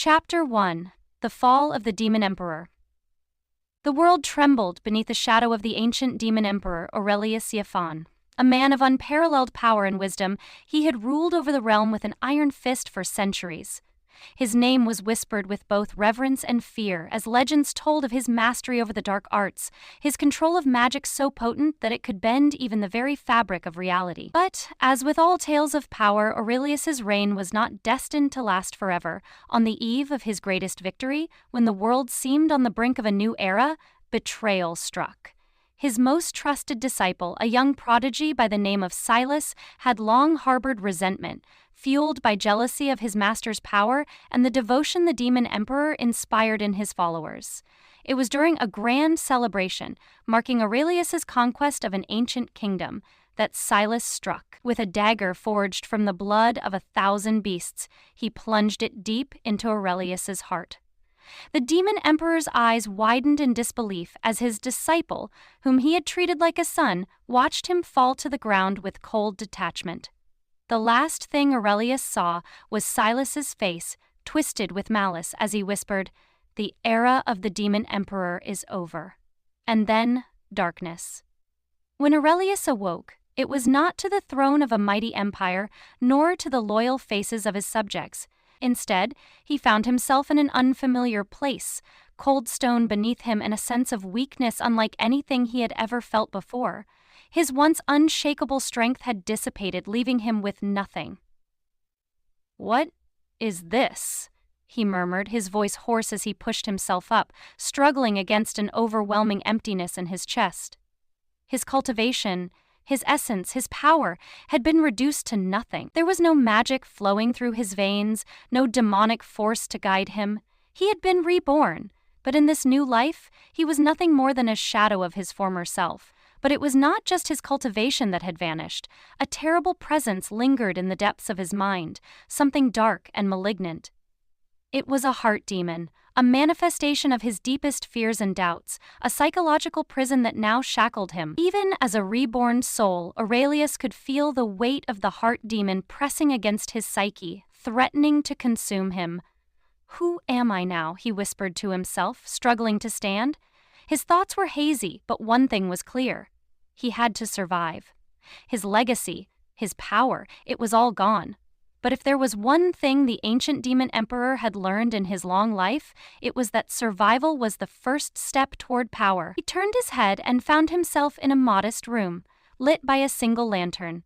Chapter 1: The Fall of the Demon Emperor. The world trembled beneath the shadow of the ancient demon emperor Aurelius Iaphan. A man of unparalleled power and wisdom, he had ruled over the realm with an iron fist for centuries. His name was whispered with both reverence and fear as legends told of his mastery over the dark arts, his control of magic so potent that it could bend even the very fabric of reality. But, as with all tales of power, Aurelius's reign was not destined to last forever. On the eve of his greatest victory, when the world seemed on the brink of a new era, betrayal struck. His most trusted disciple, a young prodigy by the name of Silas, had long harbored resentment, fueled by jealousy of his master's power and the devotion the demon emperor inspired in his followers. It was during a grand celebration, marking Aurelius's conquest of an ancient kingdom, that Silas struck. With a dagger forged from the blood of 1,000 beasts, he plunged it deep into Aurelius's heart. The demon emperor's eyes widened in disbelief as his disciple, whom he had treated like a son, watched him fall to the ground with cold detachment. The last thing Aurelius saw was Silas's face, twisted with malice, as he whispered, "The era of the demon emperor is over." And then, darkness. When Aurelius awoke, it was not to the throne of a mighty empire, nor to the loyal faces of his subjects. Instead, he found himself in an unfamiliar place, cold stone beneath him and a sense of weakness unlike anything he had ever felt before. His once unshakable strength had dissipated, leaving him with nothing. "What is this?" he murmured, his voice hoarse as he pushed himself up, struggling against an overwhelming emptiness in his chest. His cultivation, his essence, his power, had been reduced to nothing. There was no magic flowing through his veins, no demonic force to guide him. He had been reborn, but in this new life, he was nothing more than a shadow of his former self. But it was not just his cultivation that had vanished. A terrible presence lingered in the depths of his mind, something dark and malignant. It was a heart demon, a manifestation of his deepest fears and doubts, a psychological prison that now shackled him. Even as a reborn soul, Aurelius could feel the weight of the heart demon pressing against his psyche, threatening to consume him. "Who am I now?" he whispered to himself, struggling to stand. His thoughts were hazy, but one thing was clear. He had to survive. His legacy, his power, it was all gone. But if there was one thing the ancient demon emperor had learned in his long life, it was that survival was the first step toward power. He turned his head and found himself in a modest room, lit by a single lantern.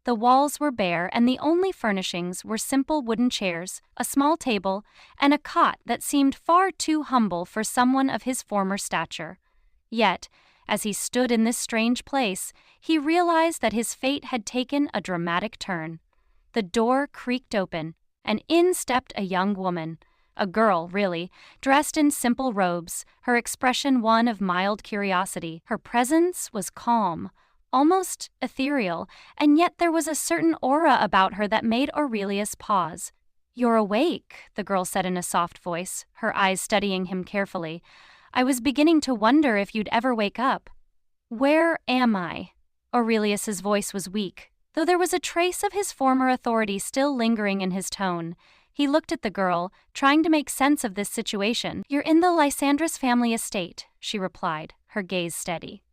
The walls were bare, and the only furnishings were simple wooden chairs, a small table, and a cot that seemed far too humble for someone of his former stature. Yet, as he stood in this strange place, he realized that his fate had taken a dramatic turn. The door creaked open, and in stepped a young woman. A girl, really, dressed in simple robes, her expression one of mild curiosity. Her presence was calm, almost ethereal, and yet there was a certain aura about her that made Aurelius pause. "You're awake," the girl said in a soft voice, her eyes studying him carefully. "I was beginning to wonder if you'd ever wake up." "Where am I?" Aurelius's voice was weak, though there was a trace of his former authority still lingering in his tone. He looked at the girl, trying to make sense of this situation. "You're in the Lysandras family estate," she replied, her gaze steady.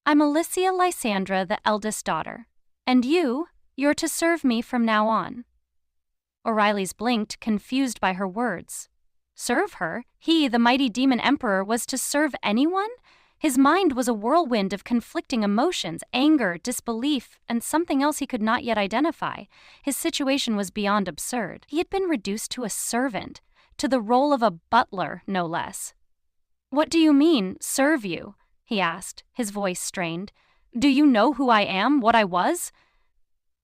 "I'm Alicia Lysandra, the eldest daughter. And you're to serve me from now on." Aurelius blinked, confused by her words. Serve her? He, the mighty demon emperor, was to serve anyone? His mind was a whirlwind of conflicting emotions, anger, disbelief, and something else he could not yet identify. His situation was beyond absurd. He had been reduced to a servant, to the role of a butler, no less. "What do you mean, serve you?" he asked, his voice strained. "Do you know who I am, what I was?"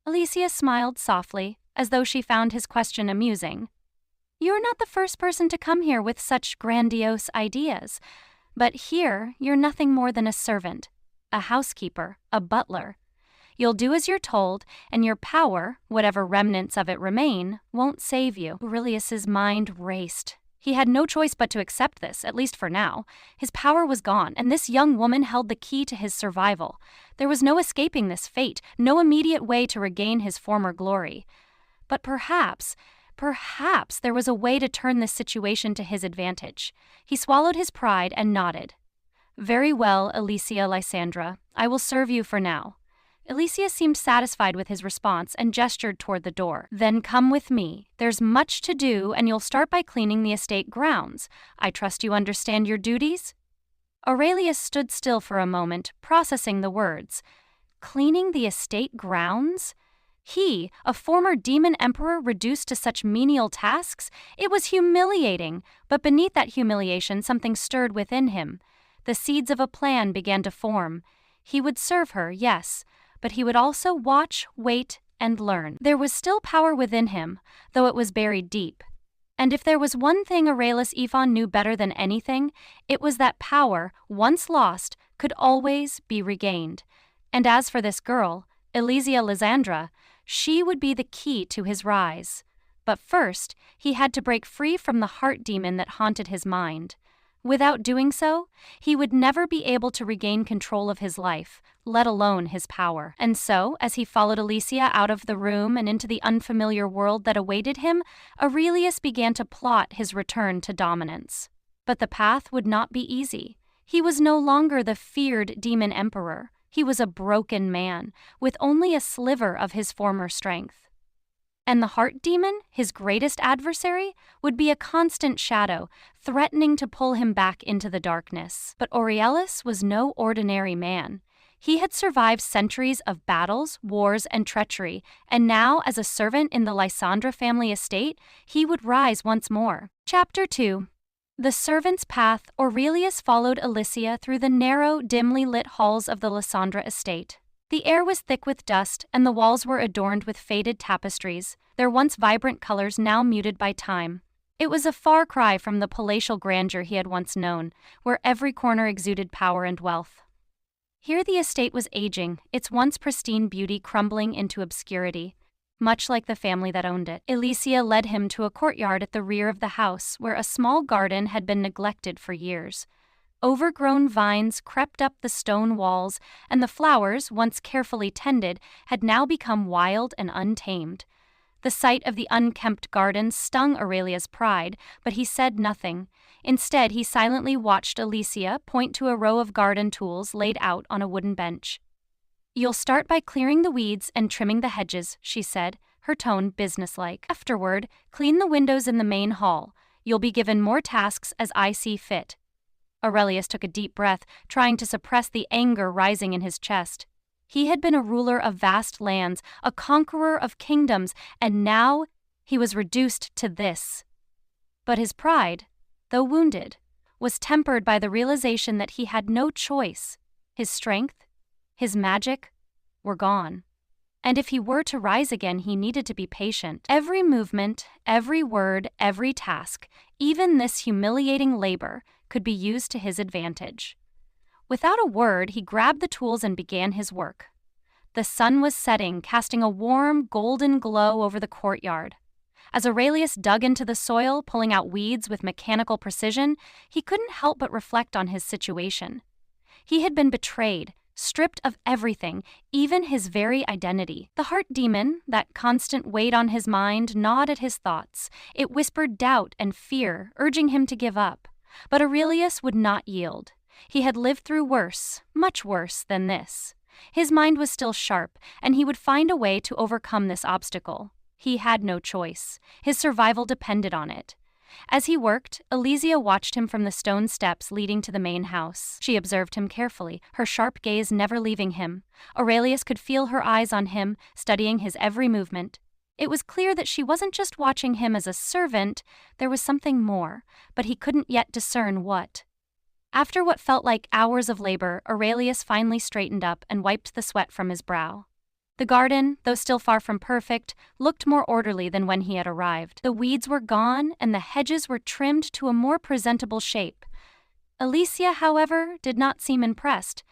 Alicia smiled softly, as though she found his question amusing. "You're not the first person to come here with such grandiose ideas. But here, you're nothing more than a servant, a housekeeper, a butler. You'll do as you're told, and your power, whatever remnants of it remain, won't save you." Aurelius's mind raced. He had no choice but to accept this, at least for now. His power was gone, and this young woman held the key to his survival. There was no escaping this fate, no immediate way to regain his former glory. But perhaps Perhaps there was a way to turn this situation to his advantage. He swallowed his pride and nodded. "Very well, Alicia Lysandra. I will serve you for now." Alicia seemed satisfied with his response and gestured toward the door. "Then come with me. There's much to do, and you'll start by cleaning the estate grounds. I trust you understand your duties?" Aurelius stood still for a moment, processing the words. Cleaning the estate grounds? He, a former demon emperor, reduced to such menial tasks? It was humiliating, but beneath that humiliation something stirred within him. The seeds of a plan began to form. He would serve her, yes, but he would also watch, wait, and learn. There was still power within him, though it was buried deep. And if there was one thing Aurelius Iphon knew better than anything, it was that power, once lost, could always be regained. And as for this girl, Alicia Lysandra, she would be the key to his rise. But first, he had to break free from the heart demon that haunted his mind. Without doing so, he would never be able to regain control of his life, let alone his power. And so, as he followed Alicia out of the room and into the unfamiliar world that awaited him, Aurelius began to plot his return to dominance. But the path would not be easy. He was no longer the feared demon emperor. He was a broken man, with only a sliver of his former strength. And the heart demon, his greatest adversary, would be a constant shadow, threatening to pull him back into the darkness. But Aurelius was no ordinary man. He had survived centuries of battles, wars, and treachery, and now, as a servant in the Lysandra family estate, he would rise once more. Chapter 2. The servant's path. Aurelius followed Alicia through the narrow, dimly lit halls of the Lysandra estate. The air was thick with dust, and the walls were adorned with faded tapestries, their once vibrant colors now muted by time. It was a far cry from the palatial grandeur he had once known, where every corner exuded power and wealth. Here the estate was aging, its once pristine beauty crumbling into obscurity, much like the family that owned it. Alicia led him to a courtyard at the rear of the house, where a small garden had been neglected for years. Overgrown vines crept up the stone walls, and the flowers, once carefully tended, had now become wild and untamed. The sight of the unkempt garden stung Aurelius' pride, but he said nothing. Instead, he silently watched Alicia point to a row of garden tools laid out on a wooden bench. "You'll start by clearing the weeds and trimming the hedges," she said, her tone businesslike. "Afterward, clean the windows in the main hall. You'll be given more tasks as I see fit." Aurelius took a deep breath, trying to suppress the anger rising in his chest. He had been a ruler of vast lands, a conqueror of kingdoms, and now he was reduced to this. But his pride, though wounded, was tempered by the realization that he had no choice. His strength, his magic, were gone. And if he were to rise again, he needed to be patient. Every movement, every word, every task, even this humiliating labor, could be used to his advantage. Without a word, he grabbed the tools and began his work. The sun was setting, casting a warm, golden glow over the courtyard. As Aurelius dug into the soil, pulling out weeds with mechanical precision, he couldn't help but reflect on his situation. He had been betrayed, stripped of everything, even his very identity. The heart demon, that constant weight on his mind, gnawed at his thoughts. It whispered doubt and fear, urging him to give up. But Aurelius would not yield. He had lived through worse, much worse than this. His mind was still sharp, and he would find a way to overcome this obstacle. He had no choice. His survival depended on it. As he worked, Alicia watched him from the stone steps leading to the main house. She observed him carefully, her sharp gaze never leaving him. Aurelius could feel her eyes on him, studying his every movement. It was clear that she wasn't just watching him as a servant, there was something more, but he couldn't yet discern what. After what felt like hours of labor, Aurelius finally straightened up and wiped the sweat from his brow. The garden, though still far from perfect, looked more orderly than when he had arrived. The weeds were gone, and the hedges were trimmed to a more presentable shape. Alicia, however, did not seem impressed.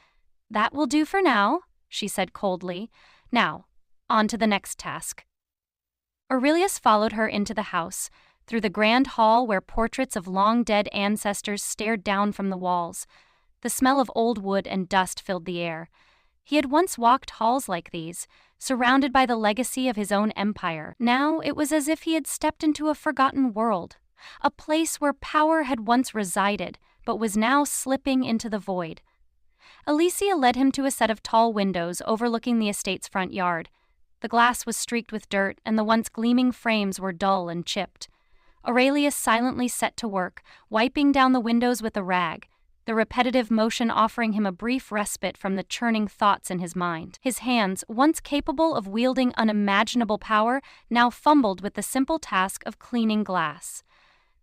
"That will do for now," she said coldly. "Now, on to the next task." Aurelius followed her into the house, through the grand hall where portraits of long-dead ancestors stared down from the walls. The smell of old wood and dust filled the air. He had once walked halls like these, surrounded by the legacy of his own empire. Now it was as if he had stepped into a forgotten world, a place where power had once resided, but was now slipping into the void. Alicia led him to a set of tall windows overlooking the estate's front yard. The glass was streaked with dirt, and the once gleaming frames were dull and chipped. Aurelius silently set to work, wiping down the windows with a rag, the repetitive motion offering him a brief respite from the churning thoughts in his mind. His hands, once capable of wielding unimaginable power, now fumbled with the simple task of cleaning glass.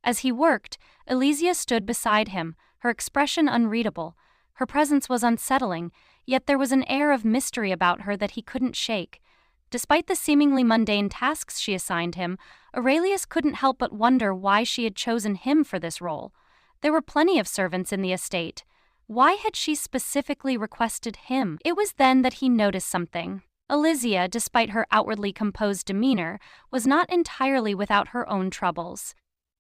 As he worked, Alicia stood beside him, her expression unreadable. Her presence was unsettling, yet there was an air of mystery about her that he couldn't shake. Despite the seemingly mundane tasks she assigned him, Aurelius couldn't help but wonder why she had chosen him for this role. There were plenty of servants in the estate. Why had she specifically requested him? It was then that he noticed something. Alicia, despite her outwardly composed demeanor, was not entirely without her own troubles.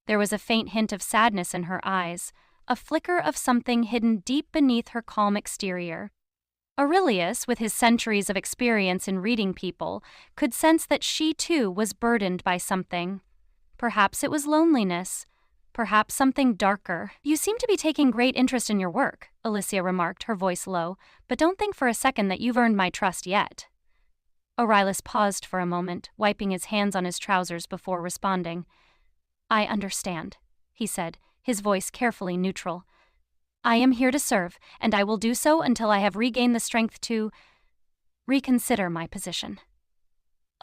There was a faint hint of sadness in her eyes, a flicker of something hidden deep beneath her calm exterior. Aurelius, with his centuries of experience in reading people, could sense that she too was burdened by something. Perhaps it was loneliness. Perhaps something darker. "You seem to be taking great interest in your work," Alicia remarked, her voice low, "but don't think for a second that you've earned my trust yet." Aurelius paused for a moment, wiping his hands on his trousers before responding. "I understand," he said, his voice carefully neutral. "I am here to serve, and I will do so until I have regained the strength to reconsider my position."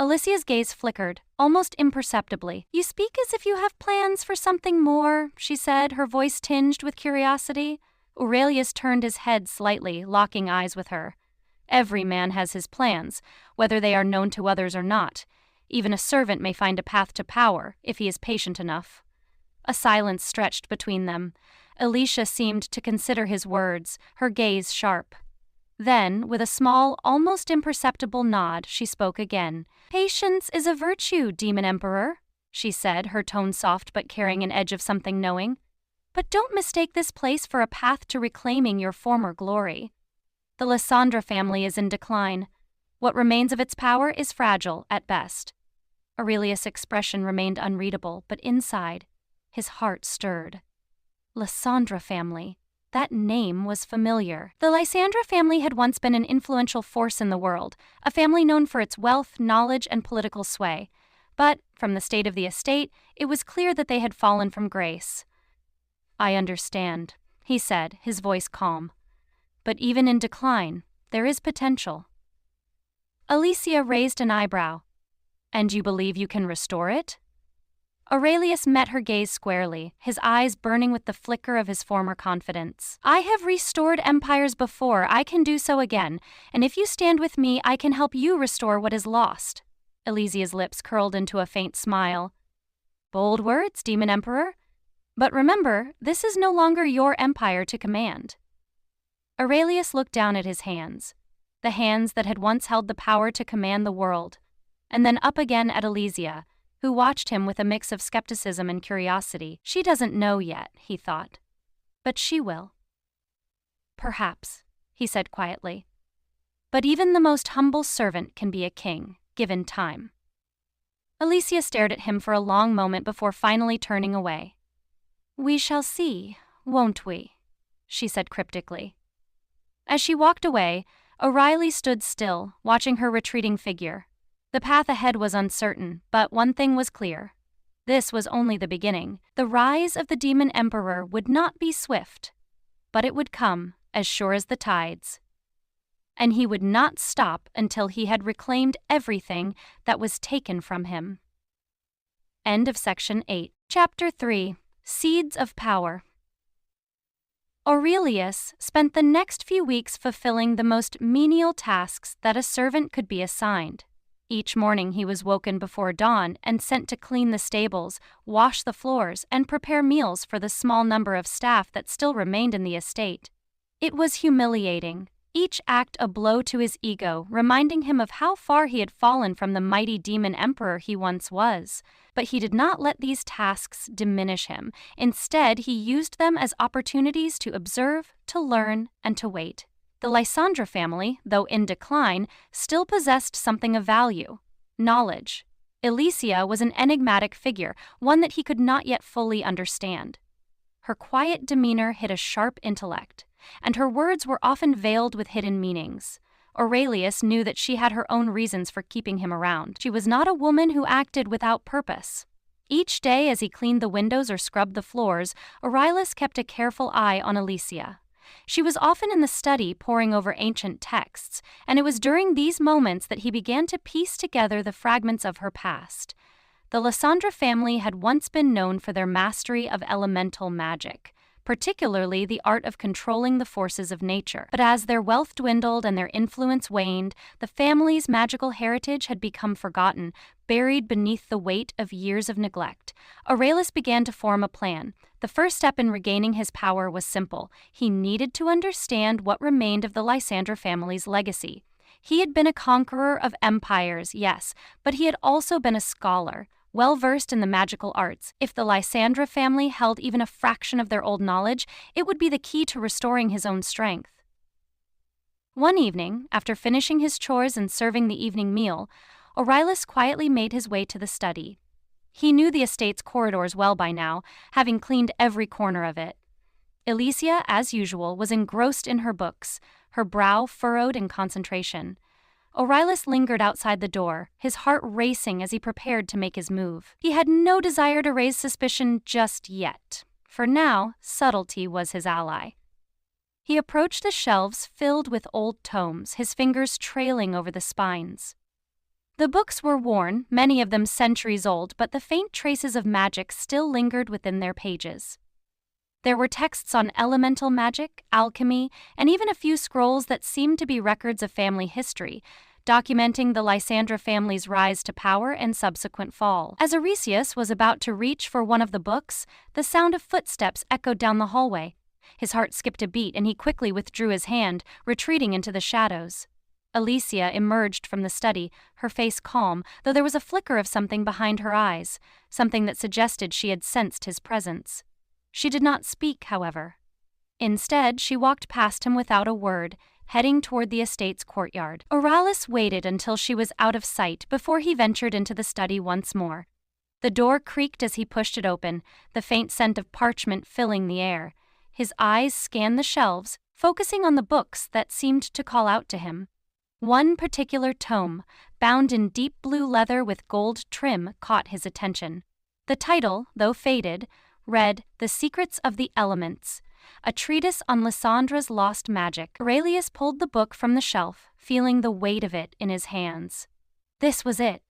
Alicia's gaze flickered, almost imperceptibly. "You speak as if you have plans for something more," she said, her voice tinged with curiosity. Aurelius turned his head slightly, locking eyes with her. Every man has his plans, whether they are known to others or not. Even a servant may find a path to power, if he is patient enough. A silence stretched between them. Alicia seemed to consider his words, her gaze sharp. Then, with a small, almost imperceptible nod, she spoke again. "Patience is a virtue, Demon Emperor," she said, her tone soft but carrying an edge of something knowing. "But don't mistake this place for a path to reclaiming your former glory. The Lysandra family is in decline. What remains of its power is fragile, at best." Aurelius' expression remained unreadable, but inside, his heart stirred. Lysandra family. That name was familiar. The Lysandra family had once been an influential force in the world, a family known for its wealth, knowledge, and political sway. But, from the state of the estate, it was clear that they had fallen from grace. "I understand," he said, his voice calm. "But even in decline, there is potential." Alicia raised an eyebrow. "And you believe you can restore it?" Aurelius met her gaze squarely, his eyes burning with the flicker of his former confidence. "I have restored empires before, I can do so again, and if you stand with me, I can help you restore what is lost." Alicia's lips curled into a faint smile. "Bold words, Demon Emperor. But remember, this is no longer your empire to command." Aurelius looked down at his hands, the hands that had once held the power to command the world, and then up again at Alicia, who watched him with a mix of skepticism and curiosity. "She doesn't know yet," he thought. "But she will." "Perhaps," he said quietly. "But even the most humble servant can be a king, given time." Alicia stared at him for a long moment before finally turning away. "We shall see, won't we?" she said cryptically. As she walked away, O'Reilly stood still, watching her retreating figure. The path ahead was uncertain, but one thing was clear. This was only the beginning. The rise of the Demon Emperor would not be swift, but it would come, as sure as the tides. And he would not stop until he had reclaimed everything that was taken from him. End of section 8. Chapter 3. Seeds of Power. Aurelius spent the next few weeks fulfilling the most menial tasks that a servant could be assigned. Each morning he was woken before dawn and sent to clean the stables, wash the floors, and prepare meals for the small number of staff that still remained in the estate. It was humiliating, each act a blow to his ego, reminding him of how far he had fallen from the mighty demon emperor he once was. But he did not let these tasks diminish him. Instead, he used them as opportunities to observe, to learn, and to wait. The Lysandra family, though in decline, still possessed something of value: knowledge. Alicia was an enigmatic figure, one that he could not yet fully understand. Her quiet demeanor hid a sharp intellect, and her words were often veiled with hidden meanings. Aurelius knew that she had her own reasons for keeping him around. She was not a woman who acted without purpose. Each day as he cleaned the windows or scrubbed the floors, Aurelius kept a careful eye on Alicia. She was often in the study poring over ancient texts, and it was during these moments that he began to piece together the fragments of her past. The Lysandra family had once been known for their mastery of elemental magic, particularly the art of controlling the forces of nature. But as their wealth dwindled and their influence waned, the family's magical heritage had become forgotten, buried beneath the weight of years of neglect. Aurelius began to form a plan. The first step in regaining his power was simple. He needed to understand what remained of the Lysandra family's legacy. He had been a conqueror of empires, yes, but he had also been a scholar, well-versed in the magical arts. If the Lysandra family held even a fraction of their old knowledge, it would be the key to restoring his own strength. One evening, after finishing his chores and serving the evening meal, Aurelius quietly made his way to the study. He knew the estate's corridors well by now, having cleaned every corner of it. Alicia, as usual, was engrossed in her books, her brow furrowed in concentration. Aurelius lingered outside the door, his heart racing as he prepared to make his move. He had no desire to raise suspicion just yet. For now, subtlety was his ally. He approached the shelves filled with old tomes, his fingers trailing over the spines. The books were worn, many of them centuries old, but the faint traces of magic still lingered within their pages. There were texts on elemental magic, alchemy, and even a few scrolls that seemed to be records of family history, documenting the Lysandra family's rise to power and subsequent fall. As Aurelius was about to reach for one of the books, the sound of footsteps echoed down the hallway. His heart skipped a beat and he quickly withdrew his hand, retreating into the shadows. Alicia emerged from the study, her face calm, though there was a flicker of something behind her eyes, something that suggested she had sensed his presence. She did not speak, however. Instead, she walked past him without a word, heading toward the estate's courtyard. Aurelius waited until she was out of sight before he ventured into the study once more. The door creaked as he pushed it open, the faint scent of parchment filling the air. His eyes scanned the shelves, focusing on the books that seemed to call out to him. One particular tome, bound in deep blue leather with gold trim, caught his attention. The title, though faded, read The Secrets of the Elements, a treatise on Lysandra's lost magic. Aurelius pulled the book from the shelf, feeling the weight of it in his hands. This was it.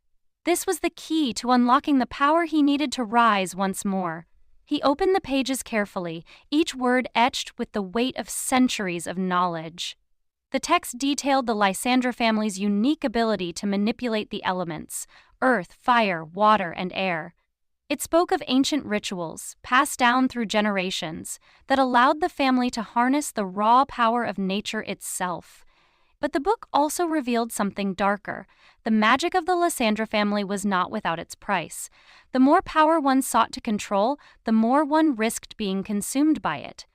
This was the key to unlocking the power he needed to rise once more. He opened the pages carefully, each word etched with the weight of centuries of knowledge. The text detailed the Lysandra family's unique ability to manipulate the elements: earth, fire, water, and air. It spoke of ancient rituals, passed down through generations, that allowed the family to harness the raw power of nature itself. But the book also revealed something darker. The magic of the Lysandra family was not without its price. The more power one sought to control, the more one risked being consumed by it.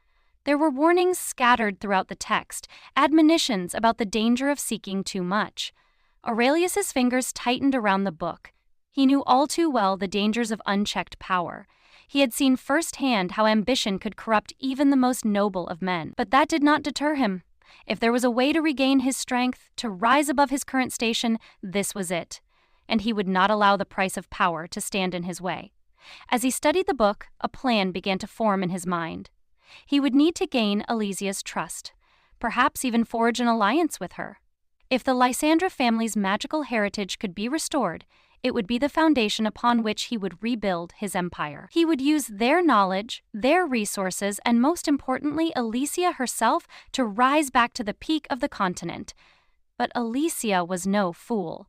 There were warnings scattered throughout the text, admonitions about the danger of seeking too much. Aurelius's fingers tightened around the book. He knew all too well the dangers of unchecked power. He had seen firsthand how ambition could corrupt even the most noble of men. But that did not deter him. If there was a way to regain his strength, to rise above his current station, this was it. And he would not allow the price of power to stand in his way. As he studied the book, a plan began to form in his mind. He would need to gain Alicia's trust, perhaps even forge an alliance with her. If the Lysandra family's magical heritage could be restored, it would be the foundation upon which he would rebuild his empire. He would use their knowledge, their resources, and most importantly, Alicia herself, to rise back to the peak of the continent. But Alicia was no fool.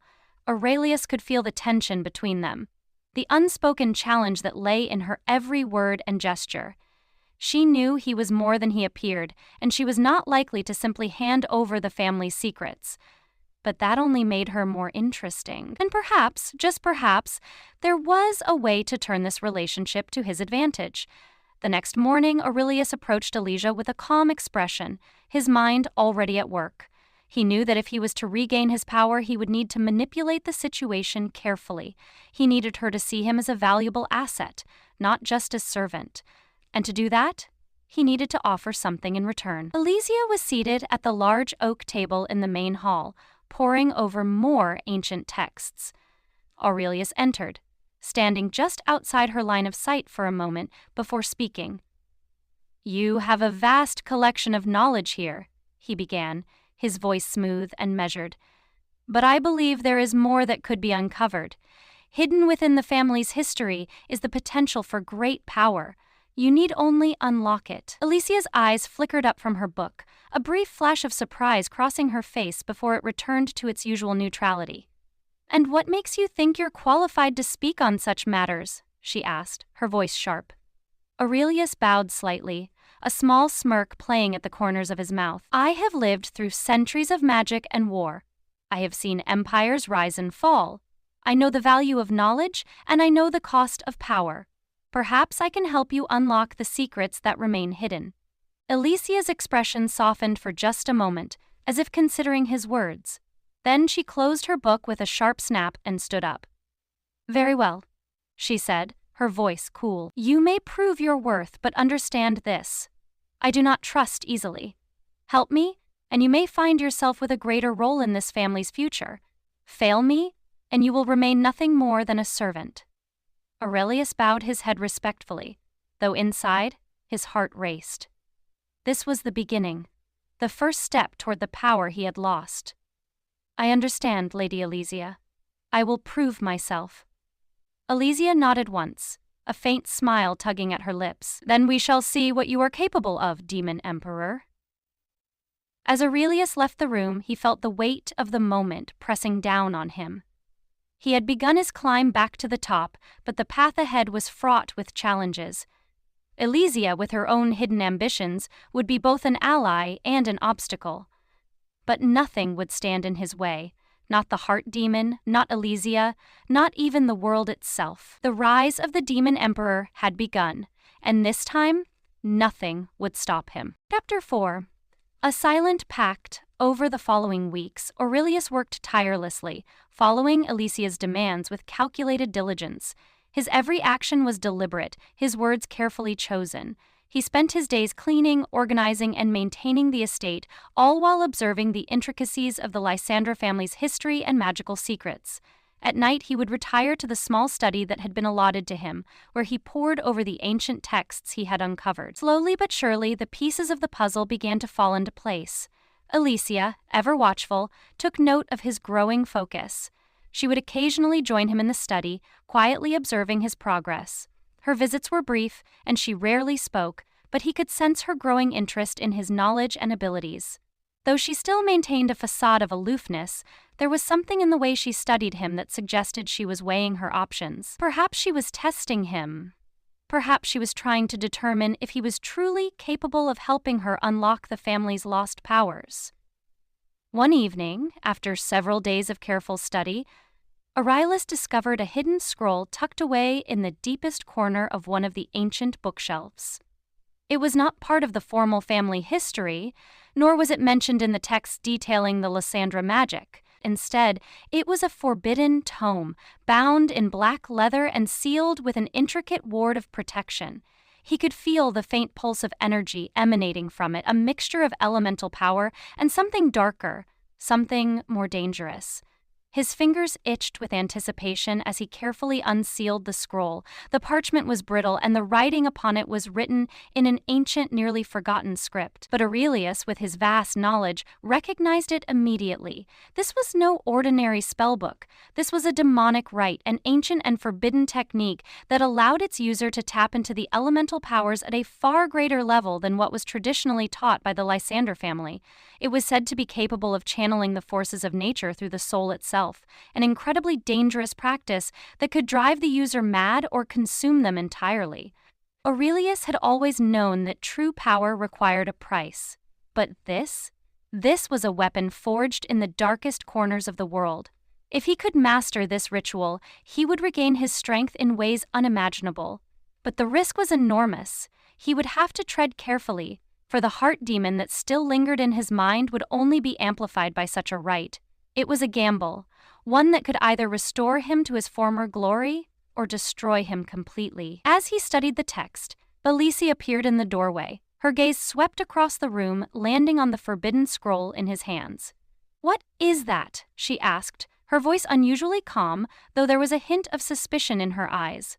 Aurelius could feel the tension between them, the unspoken challenge that lay in her every word and gesture. She knew he was more than he appeared, and she was not likely to simply hand over the family's secrets. But that only made her more interesting. And perhaps, just perhaps, there was a way to turn this relationship to his advantage. The next morning, Aurelius approached Elysia with a calm expression, his mind already at work. He knew that if he was to regain his power, he would need to manipulate the situation carefully. He needed her to see him as a valuable asset, not just as servant. And to do that, he needed to offer something in return. Elysia was seated at the large oak table in the main hall, poring over more ancient texts. Aurelius entered, standing just outside her line of sight for a moment before speaking. "You have a vast collection of knowledge here," he began, his voice smooth and measured. "But I believe there is more that could be uncovered. Hidden within the family's history is the potential for great power. You need only unlock it." Elysia's eyes flickered up from her book, a brief flash of surprise crossing her face before it returned to its usual neutrality. "And what makes you think you're qualified to speak on such matters?" she asked, her voice sharp. Aurelius bowed slightly, a small smirk playing at the corners of his mouth. "I have lived through centuries of magic and war. I have seen empires rise and fall. I know the value of knowledge, and I know the cost of power. Perhaps I can help you unlock the secrets that remain hidden." Elysia's expression softened for just a moment, as if considering his words. Then she closed her book with a sharp snap and stood up. "Very well," she said, her voice cool. "You may prove your worth, but understand this. I do not trust easily. Help me, and you may find yourself with a greater role in this family's future. Fail me, and you will remain nothing more than a servant." Aurelius bowed his head respectfully, though inside, his heart raced. This was the beginning, the first step toward the power he had lost. "I understand, Lady Elysia. I will prove myself." Elysia nodded once, a faint smile tugging at her lips. "Then we shall see what you are capable of, Demon Emperor." As Aurelius left the room, he felt the weight of the moment pressing down on him. He had begun his climb back to the top, but the path ahead was fraught with challenges. Elysia, with her own hidden ambitions, would be both an ally and an obstacle. But nothing would stand in his way, not the heart demon, not Elysia, not even the world itself. The rise of the Demon Emperor had begun, and this time, nothing would stop him. Chapter 4. A silent pact. Over the following weeks, Aurelius worked tirelessly, following Elysia's demands with calculated diligence. His every action was deliberate, his words carefully chosen. He spent his days cleaning, organizing, and maintaining the estate, all while observing the intricacies of the Lysandra family's history and magical secrets. At night, he would retire to the small study that had been allotted to him, where he pored over the ancient texts he had uncovered. Slowly but surely, the pieces of the puzzle began to fall into place. Elysia, ever watchful, took note of his growing focus. She would occasionally join him in the study, quietly observing his progress. Her visits were brief, and she rarely spoke, but he could sense her growing interest in his knowledge and abilities. Though she still maintained a facade of aloofness, there was something in the way she studied him that suggested she was weighing her options. Perhaps she was testing him. Perhaps she was trying to determine if he was truly capable of helping her unlock the family's lost powers. One evening, after several days of careful study, Aurelius discovered a hidden scroll tucked away in the deepest corner of one of the ancient bookshelves. It was not part of the formal family history, nor was it mentioned in the texts detailing the Lysandra magic. Instead, it was a forbidden tome, bound in black leather and sealed with an intricate ward of protection. He could feel the faint pulse of energy emanating from it, a mixture of elemental power and something darker, something more dangerous. His fingers itched with anticipation as he carefully unsealed the scroll. The parchment was brittle, and the writing upon it was written in an ancient, nearly forgotten script. But Aurelius, with his vast knowledge, recognized it immediately. This was no ordinary spellbook. This was a demonic rite, an ancient and forbidden technique that allowed its user to tap into the elemental powers at a far greater level than what was traditionally taught by the Lysander family. It was said to be capable of channeling the forces of nature through the soul itself. An incredibly dangerous practice that could drive the user mad or consume them entirely. Aurelius had always known that true power required a price. But this was a weapon forged in the darkest corners of the world. If he could master this ritual, he would regain his strength in ways unimaginable. But the risk was enormous. he would have to tread carefully, for the heart demon that still lingered in his mind would only be amplified by such a rite. It was a gamble, one that could either restore him to his former glory or destroy him completely. As he studied the text, Alicia appeared in the doorway. Her gaze swept across the room, landing on the forbidden scroll in his hands. "What is that?" she asked, her voice unusually calm, though there was a hint of suspicion in her eyes.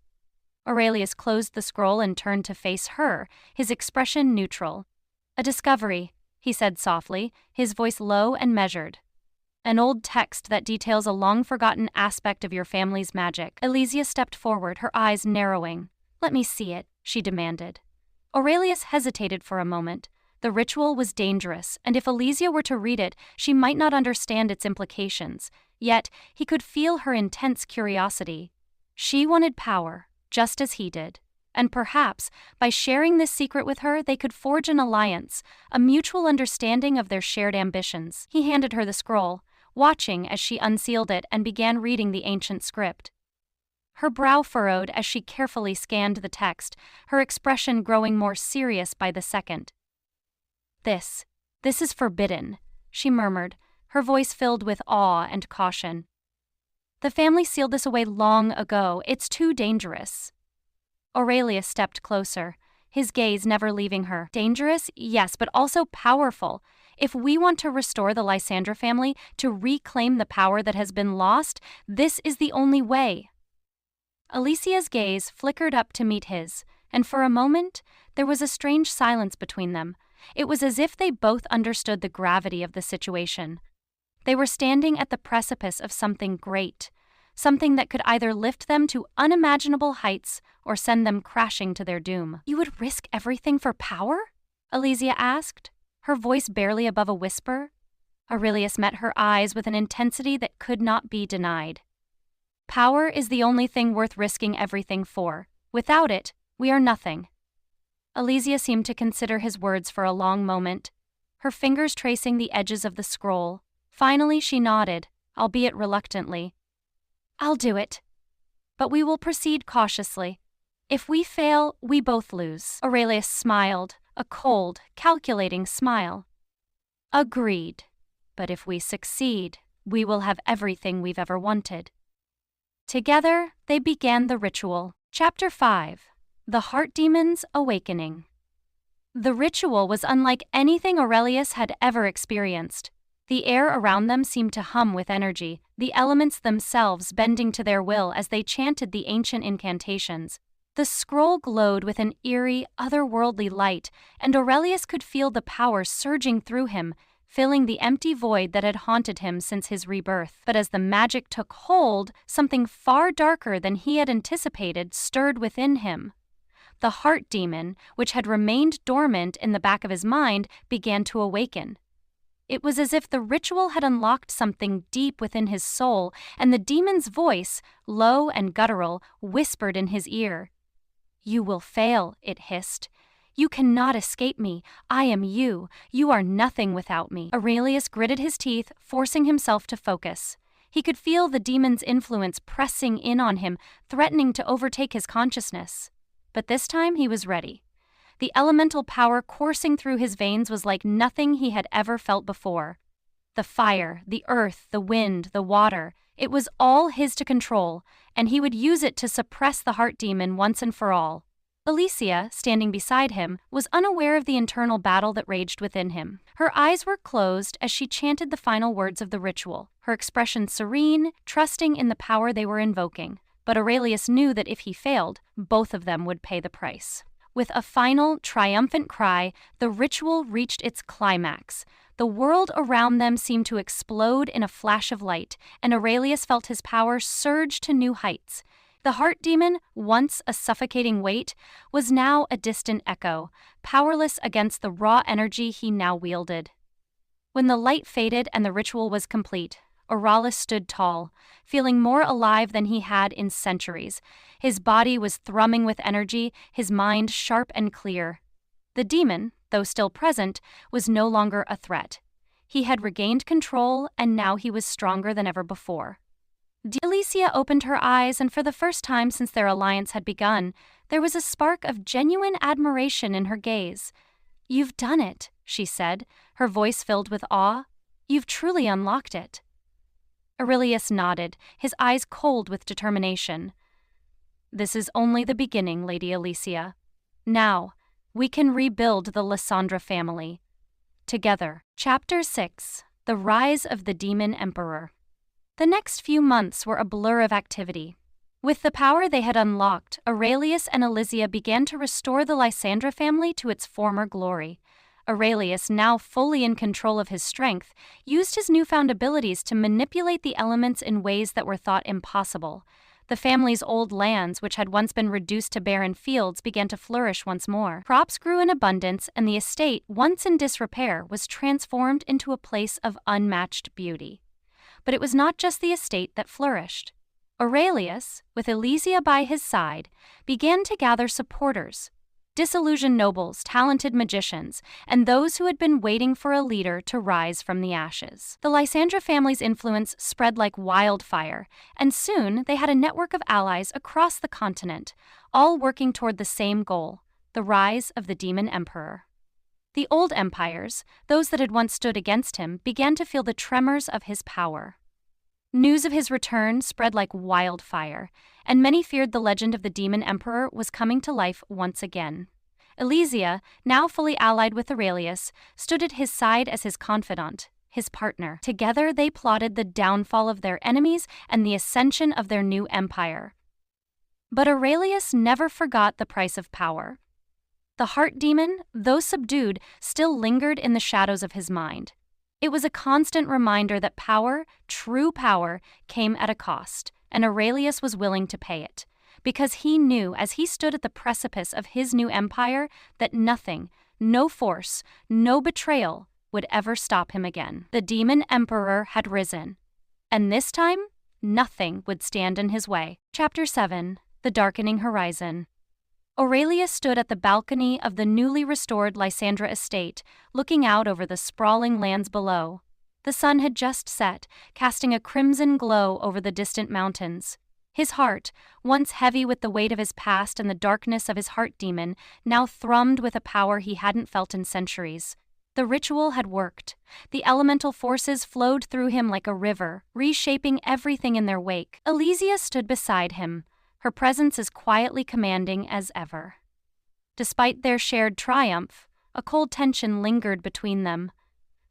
Aurelius closed the scroll and turned to face her, his expression neutral. "A discovery," he said softly, his voice low and measured. "An old text that details a long-forgotten aspect of your family's magic." Alicia stepped forward, her eyes narrowing. "Let me see it," she demanded. Aurelius hesitated for a moment. The ritual was dangerous, and if Alicia were to read it, she might not understand its implications. Yet, he could feel her intense curiosity. She wanted power, just as he did. And perhaps, by sharing this secret with her, they could forge an alliance, a mutual understanding of their shared ambitions. He handed her the scroll, watching as she unsealed it and began reading the ancient script. Her brow furrowed as she carefully scanned the text, her expression growing more serious by the second. This is forbidden," she murmured, her voice filled with awe and caution. "The family sealed this away long ago. It's too dangerous." Aurelius stepped closer, his gaze never leaving her. "Dangerous? Yes, but also powerful. If we want to restore the Lysandra family, to reclaim the power that has been lost, this is the only way." Alicia's gaze flickered up to meet his, and for a moment, there was a strange silence between them. It was as if they both understood the gravity of the situation. They were standing at the precipice of something great, something that could either lift them to unimaginable heights or send them crashing to their doom. "You would risk everything for power?" Alicia asked, her voice barely above a whisper. Aurelius met her eyes with an intensity that could not be denied. "Power is the only thing worth risking everything for. Without it, we are nothing." Alicia seemed to consider his words for a long moment, her fingers tracing the edges of the scroll. Finally, she nodded, albeit reluctantly. "I'll do it. But we will proceed cautiously. If we fail, we both lose." Aurelius smiled, a cold, calculating smile. "Agreed. But if we succeed, we will have everything we've ever wanted." Together, they began the ritual. Chapter 5. The Heart Demon's Awakening. The ritual was unlike anything Aurelius had ever experienced. The air around them seemed to hum with energy, the elements themselves bending to their will as they chanted the ancient incantations. The scroll glowed with an eerie, otherworldly light, and Aurelius could feel the power surging through him, filling the empty void that had haunted him since his rebirth. But as the magic took hold, something far darker than he had anticipated stirred within him. The heart demon, which had remained dormant in the back of his mind, began to awaken. It was as if the ritual had unlocked something deep within his soul, and the demon's voice, low and guttural, whispered in his ear. "You will fail," it hissed. "You cannot escape me. I am you. You are nothing without me." Aurelius gritted his teeth, forcing himself to focus. He could feel the demon's influence pressing in on him, threatening to overtake his consciousness. But this time he was ready. The elemental power coursing through his veins was like nothing he had ever felt before. The fire, the earth, the wind, the water, it was all his to control, and he would use it to suppress the heart demon once and for all. Alicia, standing beside him, was unaware of the internal battle that raged within him. Her eyes were closed as she chanted the final words of the ritual, her expression serene, trusting in the power they were invoking. But Aurelius knew that if he failed, both of them would pay the price. With a final, triumphant cry, the ritual reached its climax. The world around them seemed to explode in a flash of light, and Aurelius felt his power surge to new heights. The heart demon, once a suffocating weight, was now a distant echo, powerless against the raw energy he now wielded. When the light faded and the ritual was complete, Aurelius stood tall, feeling more alive than he had in centuries. His body was thrumming with energy, his mind sharp and clear. The demon, though still present, was no longer a threat. He had regained control, and now he was stronger than ever before. Delicia opened her eyes, and for the first time since their alliance had begun, there was a spark of genuine admiration in her gaze. "You've done it," she said, her voice filled with awe. "You've truly unlocked it." Aurelius nodded, his eyes cold with determination. "This is only the beginning, Lady Alicia. Now, we can rebuild the Lysandra family. Together." Chapter 6: The Rise of the Demon Emperor. The next few months were a blur of activity. With the power they had unlocked, Aurelius and Alizia began to restore the Lysandra family to its former glory. Aurelius, now fully in control of his strength, used his newfound abilities to manipulate the elements in ways that were thought impossible. The family's old lands, which had once been reduced to barren fields, began to flourish once more. Crops grew in abundance, and the estate, once in disrepair, was transformed into a place of unmatched beauty. But it was not just the estate that flourished. Aurelius, with Alizia by his side, began to gather supporters. Disillusioned nobles, talented magicians, and those who had been waiting for a leader to rise from the ashes. The Lysandra family's influence spread like wildfire, and soon they had a network of allies across the continent, all working toward the same goal: the rise of the Demon Emperor. The old empires, those that had once stood against him, began to feel the tremors of his power. News of his return spread like wildfire, and many feared the legend of the Demon Emperor was coming to life once again. Alizia, now fully allied with Aurelius, stood at his side as his confidant, his partner. Together they plotted the downfall of their enemies and the ascension of their new empire. But Aurelius never forgot the price of power. The heart demon, though subdued, still lingered in the shadows of his mind. It was a constant reminder that power, true power, came at a cost, and Aurelius was willing to pay it, because he knew, as he stood at the precipice of his new empire, that nothing, no force, no betrayal, would ever stop him again. The Demon Emperor had risen, and this time, nothing would stand in his way. Chapter 7: The Darkening Horizon. Aurelius stood at the balcony of the newly restored Lysandra estate, looking out over the sprawling lands below. The sun had just set, casting a crimson glow over the distant mountains. His heart, once heavy with the weight of his past and the darkness of his heart demon, now thrummed with a power he hadn't felt in centuries. The ritual had worked. The elemental forces flowed through him like a river, reshaping everything in their wake. Alizia stood beside him, her presence as quietly commanding as ever. Despite their shared triumph, a cold tension lingered between them.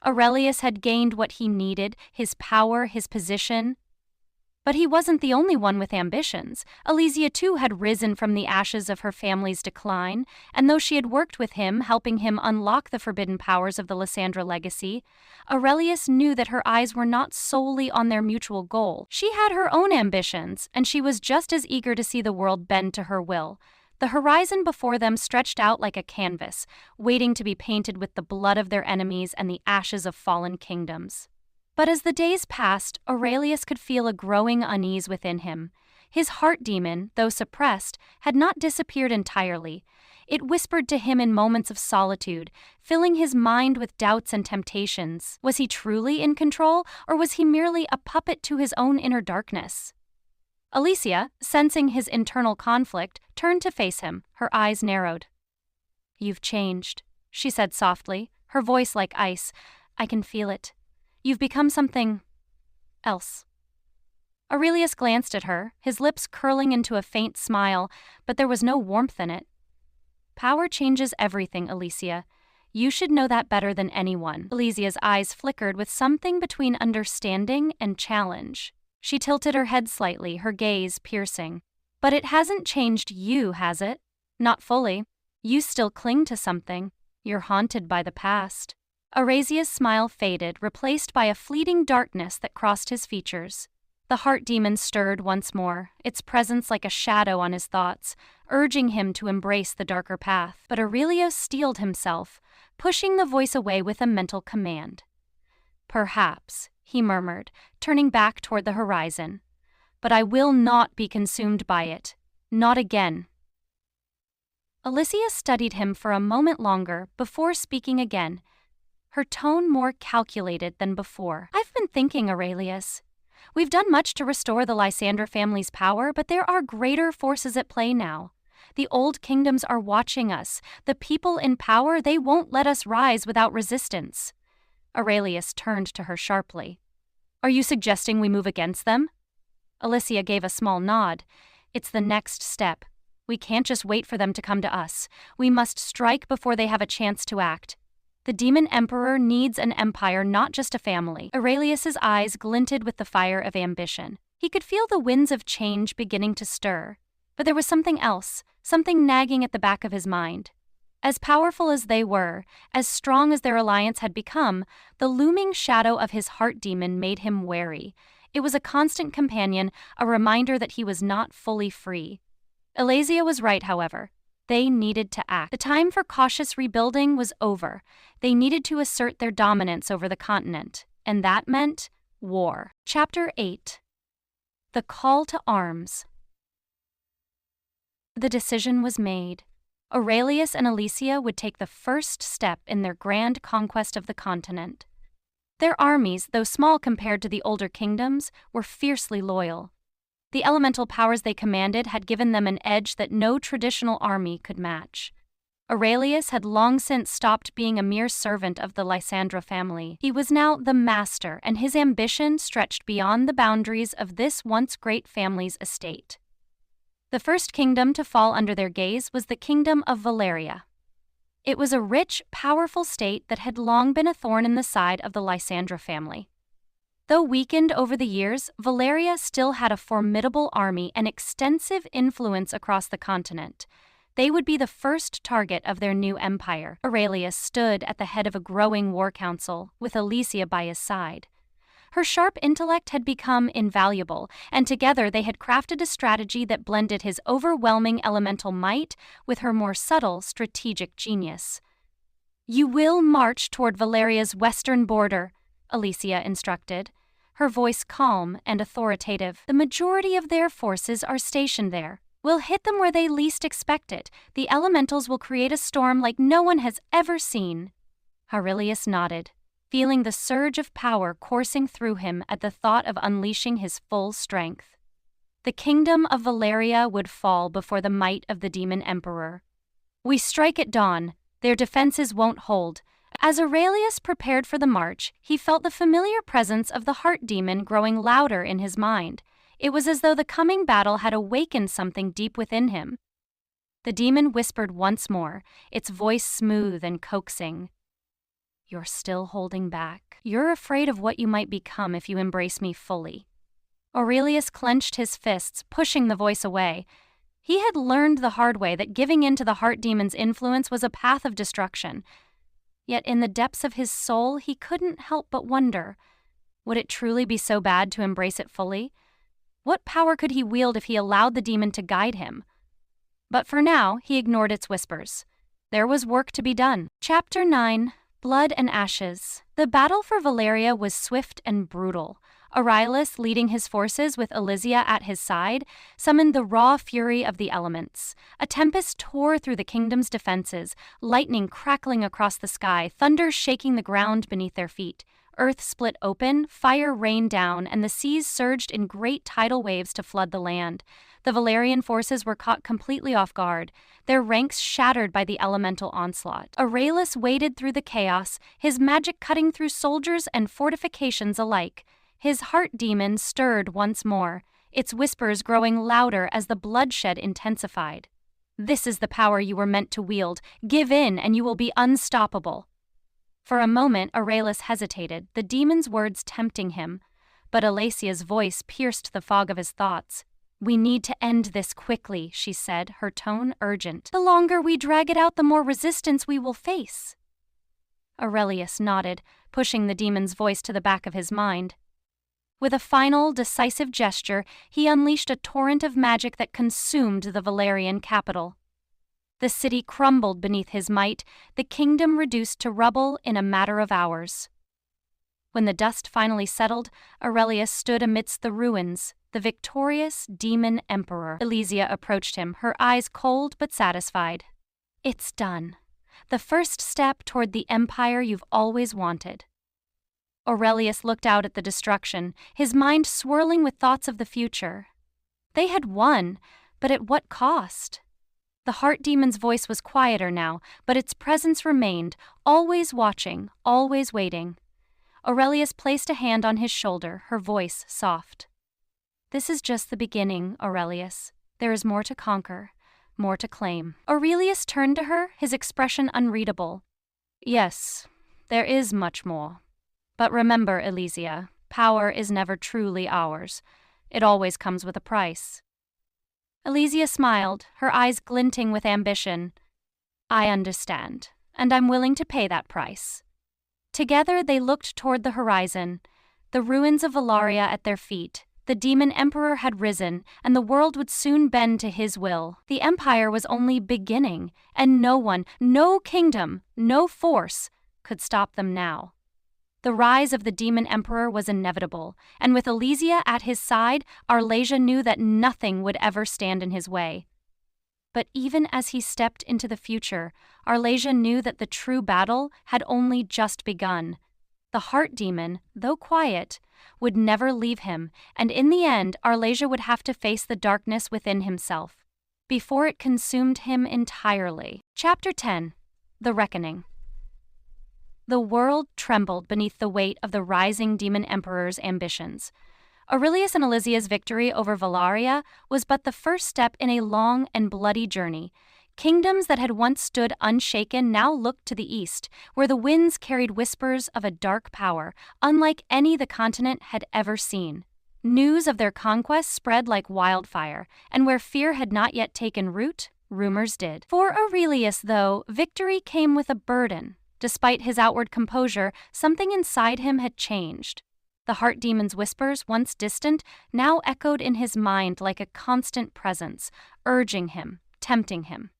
Aurelius had gained what he needed, his power, his position. But he wasn't the only one with ambitions. Alizia too had risen from the ashes of her family's decline, and though she had worked with him, helping him unlock the forbidden powers of the Lysandra legacy, Aurelius knew that her eyes were not solely on their mutual goal. She had her own ambitions, and she was just as eager to see the world bend to her will. The horizon before them stretched out like a canvas, waiting to be painted with the blood of their enemies and the ashes of fallen kingdoms. But as the days passed, Aurelius could feel a growing unease within him. His heart demon, though suppressed, had not disappeared entirely. It whispered to him in moments of solitude, filling his mind with doubts and temptations. Was he truly in control, or was he merely a puppet to his own inner darkness? Alicia, sensing his internal conflict, turned to face him, her eyes narrowed. "You've changed," she said softly, her voice like ice. "I can feel it. You've become something else." Aurelius glanced at her, his lips curling into a faint smile, but there was no warmth in it. "Power changes everything, Alicia. You should know that better than anyone." Alicia's eyes flickered with something between understanding and challenge. She tilted her head slightly, her gaze piercing. "But it hasn't changed you, has it? Not fully. You still cling to something. You're haunted by the past." Aurelius' smile faded, replaced by a fleeting darkness that crossed his features. The heart demon stirred once more, its presence like a shadow on his thoughts, urging him to embrace the darker path. But Aurelius steeled himself, pushing the voice away with a mental command. "Perhaps," he murmured, turning back toward the horizon. "But I will not be consumed by it. Not again." Alicia studied him for a moment longer before speaking again, her tone more calculated than before. "I've been thinking, Aurelius. We've done much to restore the Lysandra family's power, but there are greater forces at play now. The old kingdoms are watching us. The people in power, they won't let us rise without resistance." Aurelius turned to her sharply. "Are you suggesting we move against them?" Alicia gave a small nod. "It's the next step. We can't just wait for them to come to us. We must strike before they have a chance to act. The demon emperor needs an empire, not just a family." Aurelius's eyes glinted with the fire of ambition. He could feel the winds of change beginning to stir. But there was something else, something nagging at the back of his mind. As powerful as they were, as strong as their alliance had become, the looming shadow of his heart demon made him wary. It was a constant companion, a reminder that he was not fully free. Alasia was right, however. They needed to act. The time for cautious rebuilding was over. They needed to assert their dominance over the continent, and that meant war. Chapter 8. The Call to Arms. The decision was made. Aurelius and Alicia would take the first step in their grand conquest of the continent. Their armies, though small compared to the older kingdoms, were fiercely loyal. The elemental powers they commanded had given them an edge that no traditional army could match. Aurelius had long since stopped being a mere servant of the Lysandra family. He was now the master, and his ambition stretched beyond the boundaries of this once great family's estate. The first kingdom to fall under their gaze was the kingdom of Valeria. It was a rich, powerful state that had long been a thorn in the side of the Lysandra family. Though weakened over the years, Valeria still had a formidable army and extensive influence across the continent. They would be the first target of their new empire. Aurelius stood at the head of a growing war council, with Alicia by his side. Her sharp intellect had become invaluable, and together they had crafted a strategy that blended his overwhelming elemental might with her more subtle strategic genius. "You will march toward Valeria's western border," Alicia instructed, her voice calm and authoritative. "The majority of their forces are stationed there. We'll hit them where they least expect it. The elementals will create a storm like no one has ever seen." Aurelius nodded, feeling the surge of power coursing through him at the thought of unleashing his full strength. The kingdom of Valeria would fall before the might of the demon emperor. "We strike at dawn. Their defenses won't hold." As Aurelius prepared for the march, he felt the familiar presence of the heart demon growing louder in his mind. It was as though the coming battle had awakened something deep within him. The demon whispered once more, its voice smooth and coaxing. "You're still holding back. You're afraid of what you might become if you embrace me fully." Aurelius clenched his fists, pushing the voice away. He had learned the hard way that giving in to the heart demon's influence was a path of destruction. Yet in the depths of his soul, he couldn't help but wonder, would it truly be so bad to embrace it fully? What power could he wield if he allowed the demon to guide him? But for now, he ignored its whispers. There was work to be done. Chapter 9. Blood and Ashes. The battle for Valeria was swift and brutal. Aurelius, leading his forces with Alicia at his side, summoned the raw fury of the elements. A tempest tore through the kingdom's defenses, lightning crackling across the sky, thunder shaking the ground beneath their feet. Earth split open, fire rained down, and the seas surged in great tidal waves to flood the land. The Valerian forces were caught completely off guard, their ranks shattered by the elemental onslaught. Aurelius waded through the chaos, his magic cutting through soldiers and fortifications alike. His heart demon stirred once more, its whispers growing louder as the bloodshed intensified. "This is the power you were meant to wield. Give in and you will be unstoppable." For a moment, Aurelius hesitated, the demon's words tempting him. But Alicia's voice pierced the fog of his thoughts. "We need to end this quickly," she said, her tone urgent. "The longer we drag it out, the more resistance we will face." Aurelius nodded, pushing the demon's voice to the back of his mind. With a final, decisive gesture, he unleashed a torrent of magic that consumed the Valerian capital. The city crumbled beneath his might, the kingdom reduced to rubble in a matter of hours. When the dust finally settled, Aurelius stood amidst the ruins, the victorious demon emperor. Alicia approached him, her eyes cold but satisfied. "It's done. The first step toward the empire you've always wanted." Aurelius looked out at the destruction, his mind swirling with thoughts of the future. They had won, but at what cost? The heart demon's voice was quieter now, but its presence remained, always watching, always waiting. Aurelius placed a hand on his shoulder, her voice soft. "This is just the beginning, Aurelius. There is more to conquer, more to claim." Aurelius turned to her, his expression unreadable. "Yes, there is much more. But remember, Elysia, power is never truly ours. It always comes with a price." Elysia smiled, her eyes glinting with ambition. "I understand, and I'm willing to pay that price." Together they looked toward the horizon, the ruins of Valaria at their feet. The demon emperor had risen, and the world would soon bend to his will. The empire was only beginning, and no one, no kingdom, no force could stop them now. The rise of the demon emperor was inevitable, and with Elysia at his side, Arlesia knew that nothing would ever stand in his way. But even as he stepped into the future, Arlesia knew that the true battle had only just begun. The heart demon, though quiet, would never leave him, and in the end, Arlesia would have to face the darkness within himself, before it consumed him entirely. Chapter 10. The Reckoning. The world trembled beneath the weight of the rising demon emperor's ambitions. Aurelius and Elysia's victory over Valaria was but the first step in a long and bloody journey. Kingdoms that had once stood unshaken now looked to the east, where the winds carried whispers of a dark power, unlike any the continent had ever seen. News of their conquest spread like wildfire, and where fear had not yet taken root, rumors did. For Aurelius, though, victory came with a burden. Despite his outward composure, something inside him had changed. The heart demon's whispers, once distant, now echoed in his mind like a constant presence, urging him, tempting him.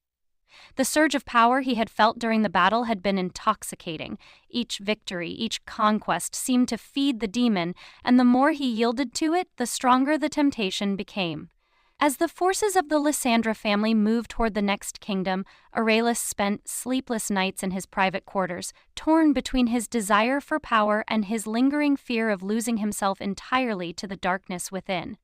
The surge of power he had felt during the battle had been intoxicating. Each victory, each conquest seemed to feed the demon, and the more he yielded to it, the stronger the temptation became. As the forces of the Lysandra family moved toward the next kingdom, Aurelius spent sleepless nights in his private quarters, torn between his desire for power and his lingering fear of losing himself entirely to the darkness within.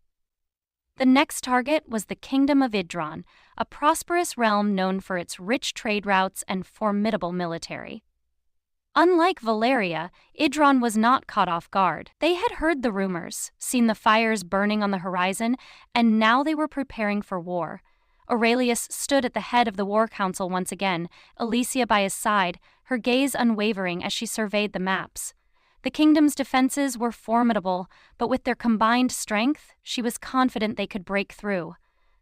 The next target was the Kingdom of Idron, a prosperous realm known for its rich trade routes and formidable military. Unlike Valeria, Idron was not caught off guard. They had heard the rumors, seen the fires burning on the horizon, and now they were preparing for war. Aurelius stood at the head of the war council once again, Elysia by his side, her gaze unwavering as she surveyed the maps. The kingdom's defenses were formidable, but with their combined strength, she was confident they could break through.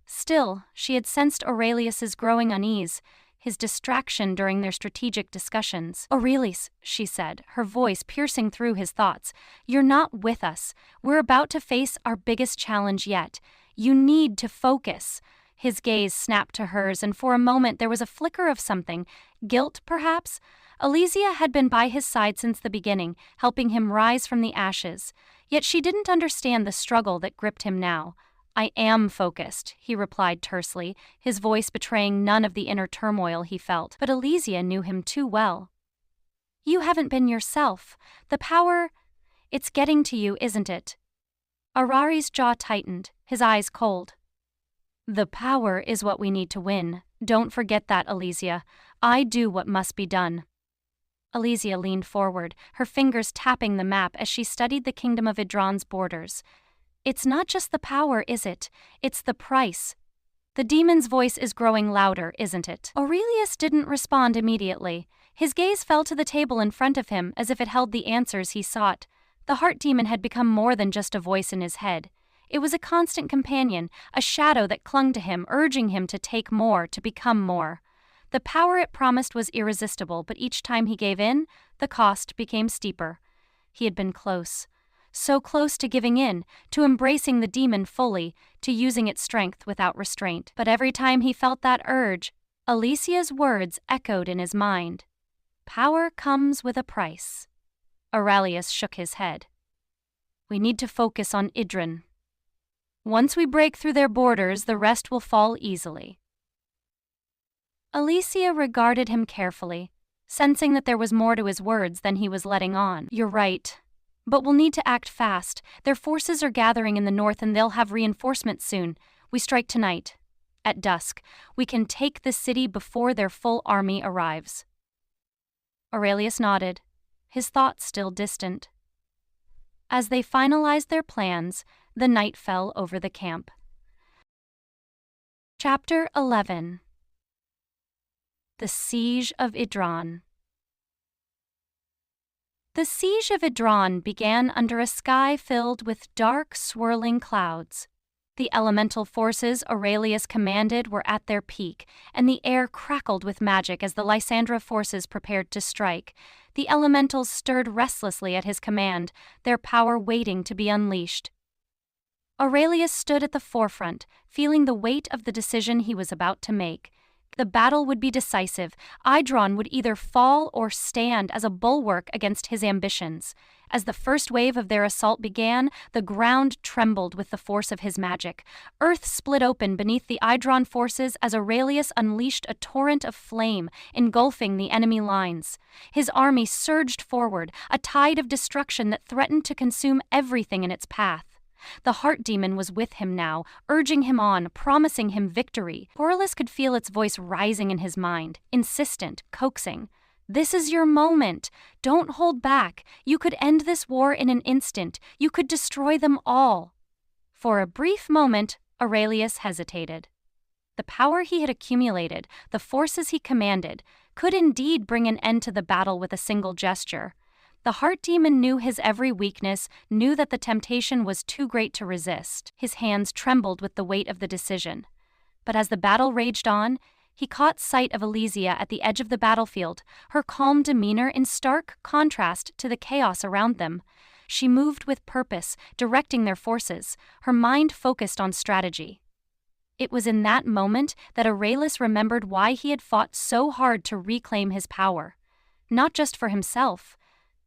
Still, she had sensed Aurelius's growing unease, his distraction during their strategic discussions. "Aurelius," she said, her voice piercing through his thoughts, "you're not with us. We're about to face our biggest challenge yet. You need to focus." His gaze snapped to hers, and for a moment there was a flicker of something, guilt perhaps. Elysia had been by his side since the beginning, helping him rise from the ashes. Yet she didn't understand the struggle that gripped him now. "I am focused," he replied tersely, his voice betraying none of the inner turmoil he felt. But Elysia knew him too well. "You haven't been yourself. The power, it's getting to you, isn't it?" Arari's jaw tightened, his eyes cold. "The power is what we need to win. Don't forget that, Elysia. I do what must be done." Elysia leaned forward, her fingers tapping the map as she studied the kingdom of Idron's borders. "It's not just the power, is it? It's the price. The demon's voice is growing louder, isn't it?" Aurelius didn't respond immediately. His gaze fell to the table in front of him as if it held the answers he sought. The heart demon had become more than just a voice in his head. It was a constant companion, a shadow that clung to him, urging him to take more, to become more. The power it promised was irresistible, but each time he gave in, the cost became steeper. He had been close. So close to giving in, to embracing the demon fully, to using its strength without restraint. But every time he felt that urge, Elysia's words echoed in his mind. "Power comes with a price." Aurelius shook his head. "We need to focus on Idron. Once we break through their borders, the rest will fall easily." Elysia regarded him carefully, sensing that there was more to his words than he was letting on. "You're right. But we'll need to act fast. Their forces are gathering in the north and they'll have reinforcements soon. We strike tonight. At dusk, we can take the city before their full army arrives." Aurelius nodded, his thoughts still distant. As they finalized their plans, the night fell over the camp. Chapter 11. The Siege of Idron. The siege of Idron began under a sky filled with dark, swirling clouds. The elemental forces Aurelius commanded were at their peak, and the air crackled with magic as the Lysandra forces prepared to strike. The elementals stirred restlessly at his command, their power waiting to be unleashed. Aurelius stood at the forefront, feeling the weight of the decision he was about to make. The battle would be decisive. Idron would either fall or stand as a bulwark against his ambitions. As the first wave of their assault began, the ground trembled with the force of his magic. Earth split open beneath the Idron forces as Aurelius unleashed a torrent of flame, engulfing the enemy lines. His army surged forward, a tide of destruction that threatened to consume everything in its path. The heart demon was with him now, urging him on, promising him victory. Aurelius could feel its voice rising in his mind, insistent, coaxing. "This is your moment. Don't hold back. You could end this war in an instant. You could destroy them all." For a brief moment, Aurelius hesitated. The power he had accumulated, the forces he commanded, could indeed bring an end to the battle with a single gesture. The heart demon knew his every weakness, knew that the temptation was too great to resist. His hands trembled with the weight of the decision. But as the battle raged on, he caught sight of Elysia at the edge of the battlefield, her calm demeanor in stark contrast to the chaos around them. She moved with purpose, directing their forces, her mind focused on strategy. It was in that moment that Aurelius remembered why he had fought so hard to reclaim his power. Not just for himself,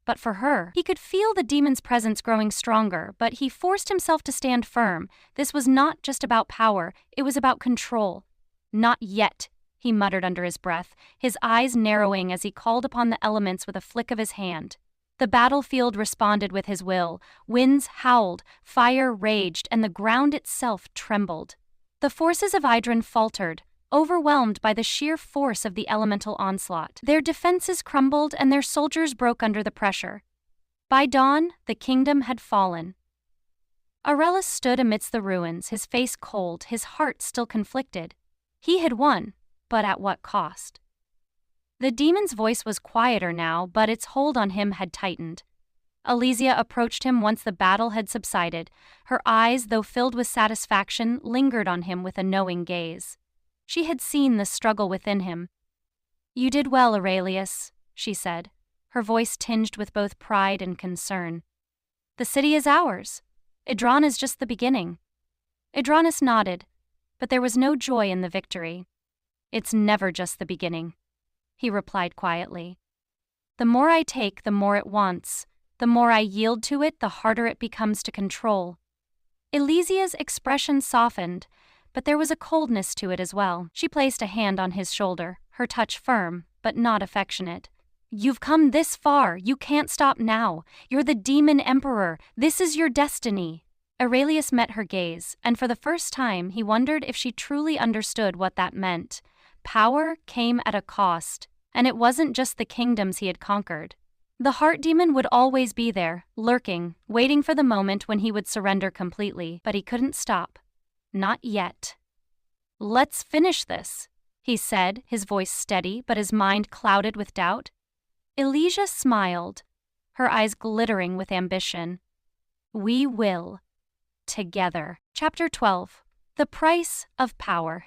but for her. He could feel the demon's presence growing stronger, but he forced himself to stand firm. This was not just about power, it was about control. "Not yet," he muttered under his breath, his eyes narrowing as he called upon the elements with a flick of his hand. The battlefield responded with his will. Winds howled, fire raged, and the ground itself trembled. The forces of Idron faltered, overwhelmed by the sheer force of the elemental onslaught. Their defenses crumbled and their soldiers broke under the pressure. By dawn, the kingdom had fallen. Aurelius stood amidst the ruins, his face cold, his heart still conflicted. He had won, but at what cost? The demon's voice was quieter now, but its hold on him had tightened. Elysia approached him once the battle had subsided. Her eyes, though filled with satisfaction, lingered on him with a knowing gaze. She had seen the struggle within him. "You did well, Aurelius," she said, her voice tinged with both pride and concern. "The city is ours. Idron is just the beginning." Idronus nodded, but there was no joy in the victory. "It's never just the beginning," he replied quietly. "The more I take, the more it wants. The more I yield to it, the harder it becomes to control." Elysia's expression softened, but there was a coldness to it as well. She placed a hand on his shoulder, her touch firm, but not affectionate. "You've come this far. You can't stop now. You're the demon emperor. This is your destiny." Aurelius met her gaze, and for the first time he wondered if she truly understood what that meant. Power came at a cost, and it wasn't just the kingdoms he had conquered. The heart demon would always be there, lurking, waiting for the moment when he would surrender completely, but he couldn't stop. Not yet. "Let's finish this," he said, his voice steady, but his mind clouded with doubt. Elysia smiled, her eyes glittering with ambition. "We will. Together." Chapter 12. The Price of Power.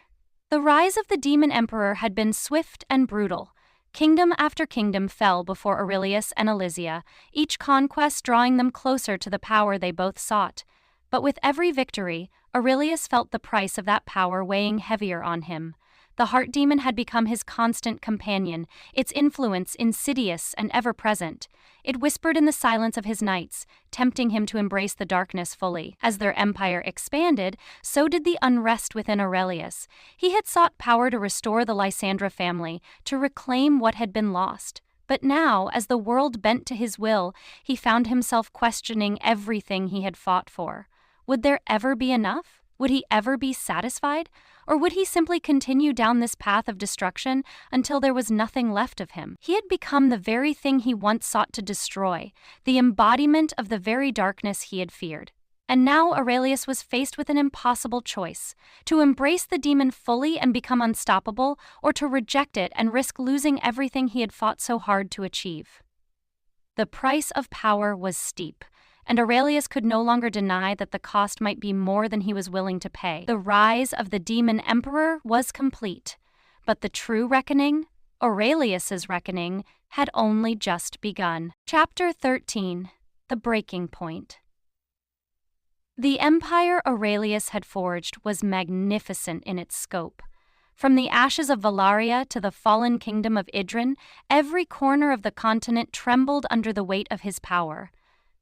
The rise of the demon emperor had been swift and brutal. Kingdom after kingdom fell before Aurelius and Elysia, each conquest drawing them closer to the power they both sought. But with every victory, Aurelius felt the price of that power weighing heavier on him. The heart demon had become his constant companion, its influence insidious and ever-present. It whispered in the silence of his nights, tempting him to embrace the darkness fully. As their empire expanded, so did the unrest within Aurelius. He had sought power to restore the Lysandra family, to reclaim what had been lost. But now, as the world bent to his will, he found himself questioning everything he had fought for. Would there ever be enough? Would he ever be satisfied? Or would he simply continue down this path of destruction until there was nothing left of him? He had become the very thing he once sought to destroy, the embodiment of the very darkness he had feared. And now Aurelius was faced with an impossible choice: to embrace the demon fully and become unstoppable, or to reject it and risk losing everything he had fought so hard to achieve. The price of power was steep, and Aurelius could no longer deny that the cost might be more than he was willing to pay. The rise of the demon emperor was complete, but the true reckoning, Aurelius's reckoning, had only just begun. Chapter 13: The Breaking Point. The empire Aurelius had forged was magnificent in its scope. From the ashes of Valaria to the fallen kingdom of Idrin, every corner of the continent trembled under the weight of his power.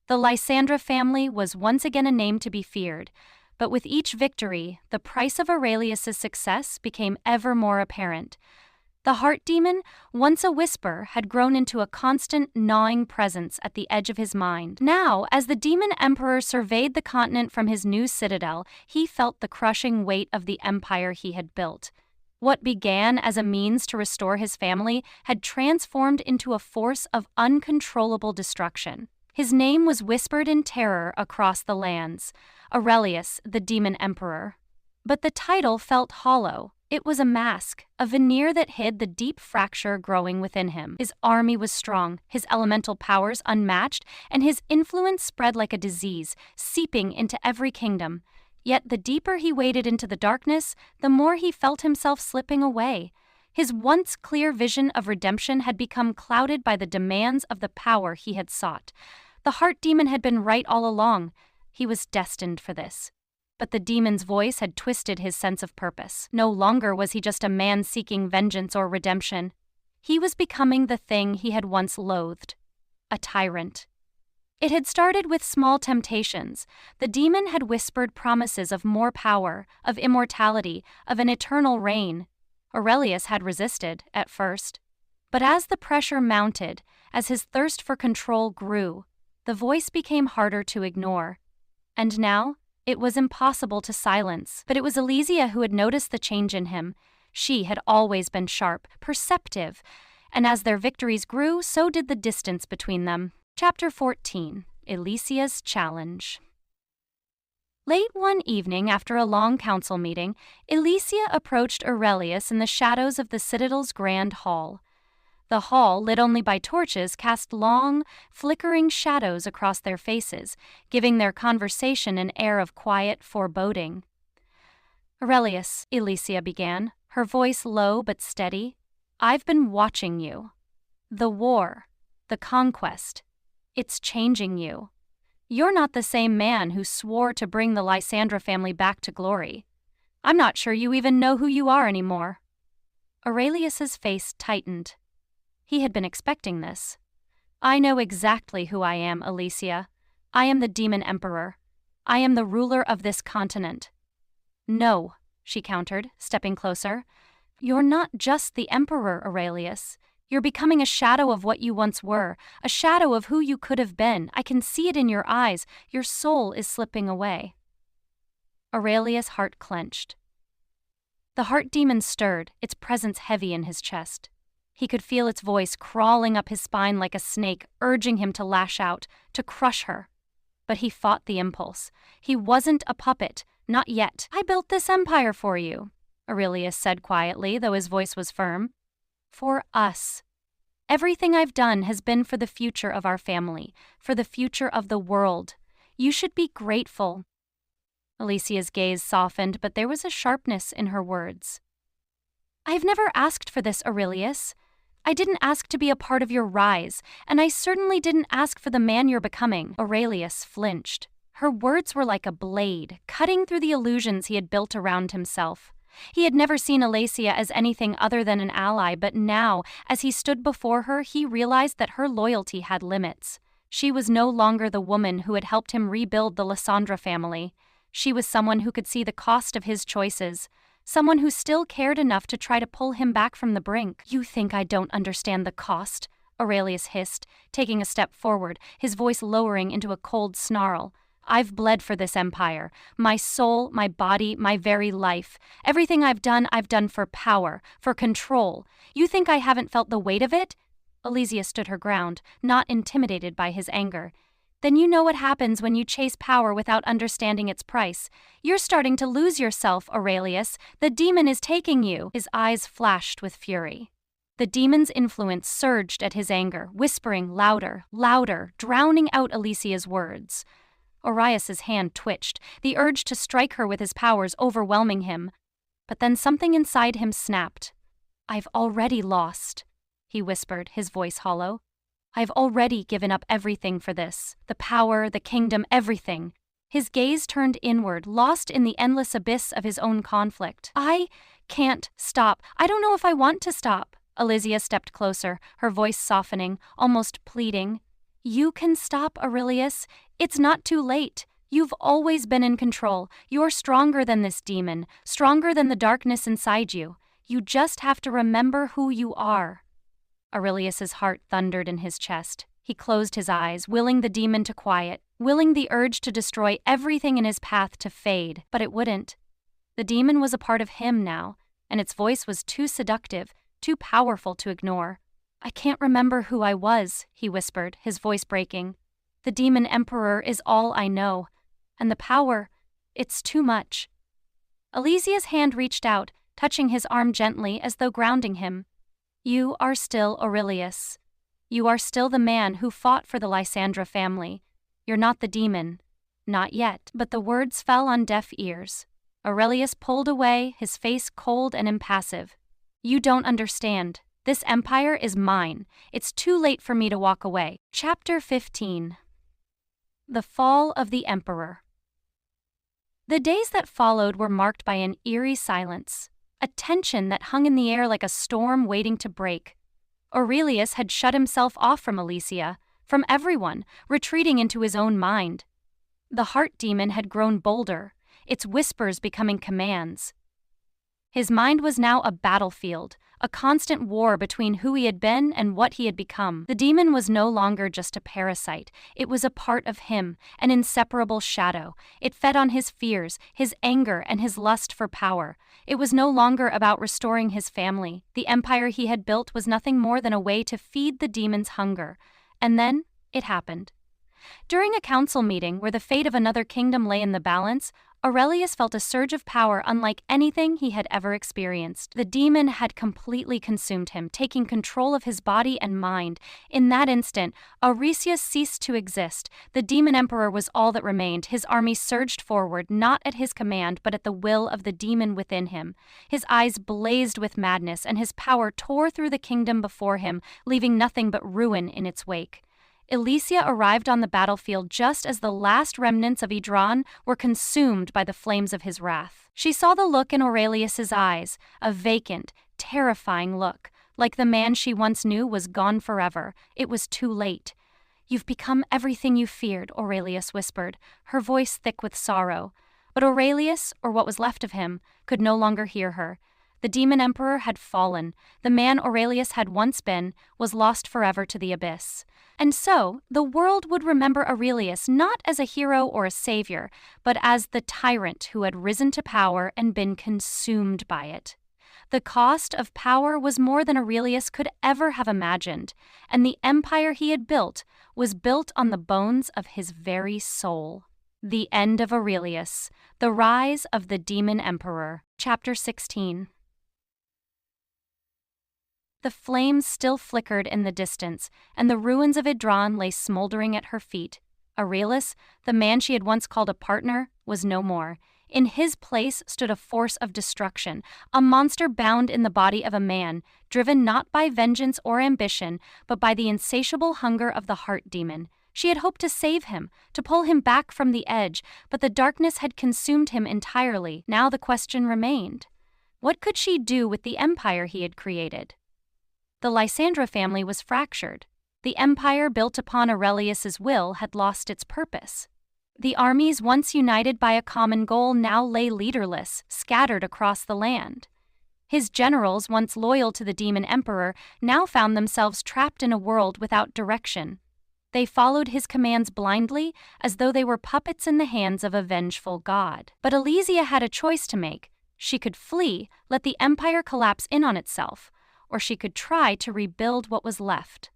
The Lysandra family was once again a name to be feared, but with each victory, the price of Aurelius's success became ever more apparent. The heart demon, once a whisper, had grown into a constant, gnawing presence at the edge of his mind. Now, as the demon emperor surveyed the continent from his new citadel, he felt the crushing weight of the empire he had built. What began as a means to restore his family had transformed into a force of uncontrollable destruction. His name was whispered in terror across the lands: Aurelius, the demon emperor. But the title felt hollow. It was a mask, a veneer that hid the deep fracture growing within him. His army was strong, his elemental powers unmatched, and his influence spread like a disease, seeping into every kingdom. Yet the deeper he waded into the darkness, the more he felt himself slipping away. His once clear vision of redemption had become clouded by the demands of the power he had sought. The heart demon had been right all along. He was destined for this. But the demon's voice had twisted his sense of purpose. No longer was he just a man seeking vengeance or redemption. He was becoming the thing he had once loathed: a tyrant. It had started with small temptations. The demon had whispered promises of more power, of immortality, of an eternal reign. Aurelius had resisted, at first. But as the pressure mounted, as his thirst for control grew, the voice became harder to ignore. And now, it was impossible to silence. But it was Elysia who had noticed the change in him. She had always been sharp, perceptive, and as their victories grew, so did the distance between them. Chapter 14: Elysia's Challenge. Late one evening, after a long council meeting, Elysia approached Aurelius in the shadows of the citadel's grand hall. The hall, lit only by torches, cast long, flickering shadows across their faces, giving their conversation an air of quiet foreboding. "Aurelius," Elysia began, her voice low but steady, "I've been watching you. The war, the conquest, it's changing you. You're not the same man who swore to bring the Lysandra family back to glory. I'm not sure you even know who you are anymore." Aurelius's face tightened. He had been expecting this. "I know exactly who I am, Elysia. I am the demon emperor. I am the ruler of this continent." "No," she countered, stepping closer. "You're not just the emperor, Aurelius. You're becoming a shadow of what you once were, a shadow of who you could have been. I can see it in your eyes. Your soul is slipping away." Aurelius' heart clenched. The heart demon stirred, its presence heavy in his chest. He could feel its voice crawling up his spine like a snake, urging him to lash out, to crush her. But he fought the impulse. He wasn't a puppet, not yet. "I built this empire for you," Aurelius said quietly, though his voice was firm. "For us. Everything I've done has been for the future of our family, for the future of the world. You should be grateful." Elysia's gaze softened, but there was a sharpness in her words. "I've never asked for this, Aurelius. I didn't ask to be a part of your rise, and I certainly didn't ask for the man you're becoming." Aurelius flinched. Her words were like a blade, cutting through the illusions he had built around himself. He had never seen Elysia as anything other than an ally, but now, as he stood before her, he realized that her loyalty had limits. She was no longer the woman who had helped him rebuild the Lysandra family. She was someone who could see the cost of his choices, someone who still cared enough to try to pull him back from the brink. "You think I don't understand the cost?" Aurelius hissed, taking a step forward, his voice lowering into a cold snarl. I've bled for this empire. My soul, my body, my very life. Everything I've done for power, for control. You think I haven't felt the weight of it? Alesia stood her ground, not intimidated by his anger. Then you know what happens when you chase power without understanding its price. You're starting to lose yourself, Aurelius. The demon is taking you. His eyes flashed with fury. The demon's influence surged at his anger, whispering louder, louder, drowning out Alesia's words. Orias's hand twitched, the urge to strike her with his powers overwhelming him. But then something inside him snapped. I've already lost, he whispered, his voice hollow. I've already given up everything for this. The power, the kingdom, everything. His gaze turned inward, lost in the endless abyss of his own conflict. I can't stop. I don't know if I want to stop. Alesia stepped closer, her voice softening, almost pleading. You can stop, Aurelius. It's not too late. You've always been in control. You're stronger than this demon, stronger than the darkness inside you. You just have to remember who you are. Aurelius's heart thundered in his chest. He closed his eyes, willing the demon to quiet, willing the urge to destroy everything in his path to fade, but it wouldn't. The demon was a part of him now, and its voice was too seductive, too powerful to ignore. I can't remember who I was, he whispered, his voice breaking. The demon emperor is all I know, and the power, it's too much. Alesia's hand reached out, touching his arm gently as though grounding him. You are still Aurelius. You are still the man who fought for the Lysandra family. You're not the demon. Not yet. But the words fell on deaf ears. Aurelius pulled away, his face cold and impassive. You don't understand. This empire is mine. It's too late for me to walk away. Chapter 15. The Fall of the Emperor. The days that followed were marked by an eerie silence, a tension that hung in the air like a storm waiting to break. Aurelius had shut himself off from Alesia, from everyone, retreating into his own mind. The heart demon had grown bolder, its whispers becoming commands. His mind was now a battlefield, a constant war between who he had been and what he had become. The demon was no longer just a parasite. It was a part of him, an inseparable shadow. It fed on his fears, his anger, and his lust for power. It was no longer about restoring his family. The empire he had built was nothing more than a way to feed the demon's hunger. And then it happened. During a council meeting where the fate of another kingdom lay in the balance, Aurelius felt a surge of power unlike anything he had ever experienced. The demon had completely consumed him, taking control of his body and mind. In that instant, Aurelius ceased to exist. The demon emperor was all that remained. His army surged forward, not at his command, but at the will of the demon within him. His eyes blazed with madness, and his power tore through the kingdom before him, leaving nothing but ruin in its wake. Alesia arrived on the battlefield just as the last remnants of Idran were consumed by the flames of his wrath. She saw the look in Aurelius's eyes, a vacant, terrifying look, like the man she once knew was gone forever. It was too late. You've become everything you feared, Aurelius whispered, her voice thick with sorrow. But Aurelius, or what was left of him, could no longer hear her. The demon emperor had fallen. The man Aurelius had once been was lost forever to the abyss. And so, the world would remember Aurelius not as a hero or a savior, but as the tyrant who had risen to power and been consumed by it. The cost of power was more than Aurelius could ever have imagined, and the empire he had built was built on the bones of his very soul. The End of Aurelius, The Rise of the Demon Emperor. Chapter 16. The flames still flickered in the distance, and the ruins of Idran lay smoldering at her feet. Aurelius, the man she had once called a partner, was no more. In his place stood a force of destruction, a monster bound in the body of a man, driven not by vengeance or ambition, but by the insatiable hunger of the heart demon. She had hoped to save him, to pull him back from the edge, but the darkness had consumed him entirely. Now the question remained. What could she do with the empire he had created? The Lysandra family was fractured. The empire built upon Aurelius's will had lost its purpose. The armies once united by a common goal now lay leaderless, scattered across the land. His generals, once loyal to the demon emperor, now found themselves trapped in a world without direction. They followed his commands blindly, as though they were puppets in the hands of a vengeful god. But Alesia had a choice to make. She could flee, let the empire collapse in on itself, or she could try to rebuild what was left.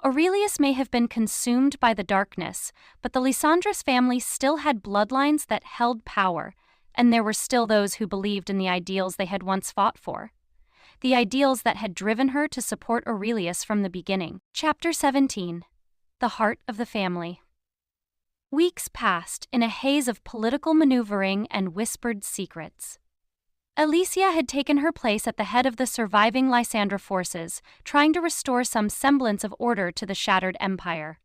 Aurelius may have been consumed by the darkness, but the Lysandras family still had bloodlines that held power, and there were still those who believed in the ideals they had once fought for. The ideals that had driven her to support Aurelius from the beginning. Chapter 17. The Heart of the Family. Weeks passed in a haze of political maneuvering and whispered secrets. Alesia had taken her place at the head of the surviving Lysandra forces, trying to restore some semblance of order to the shattered empire.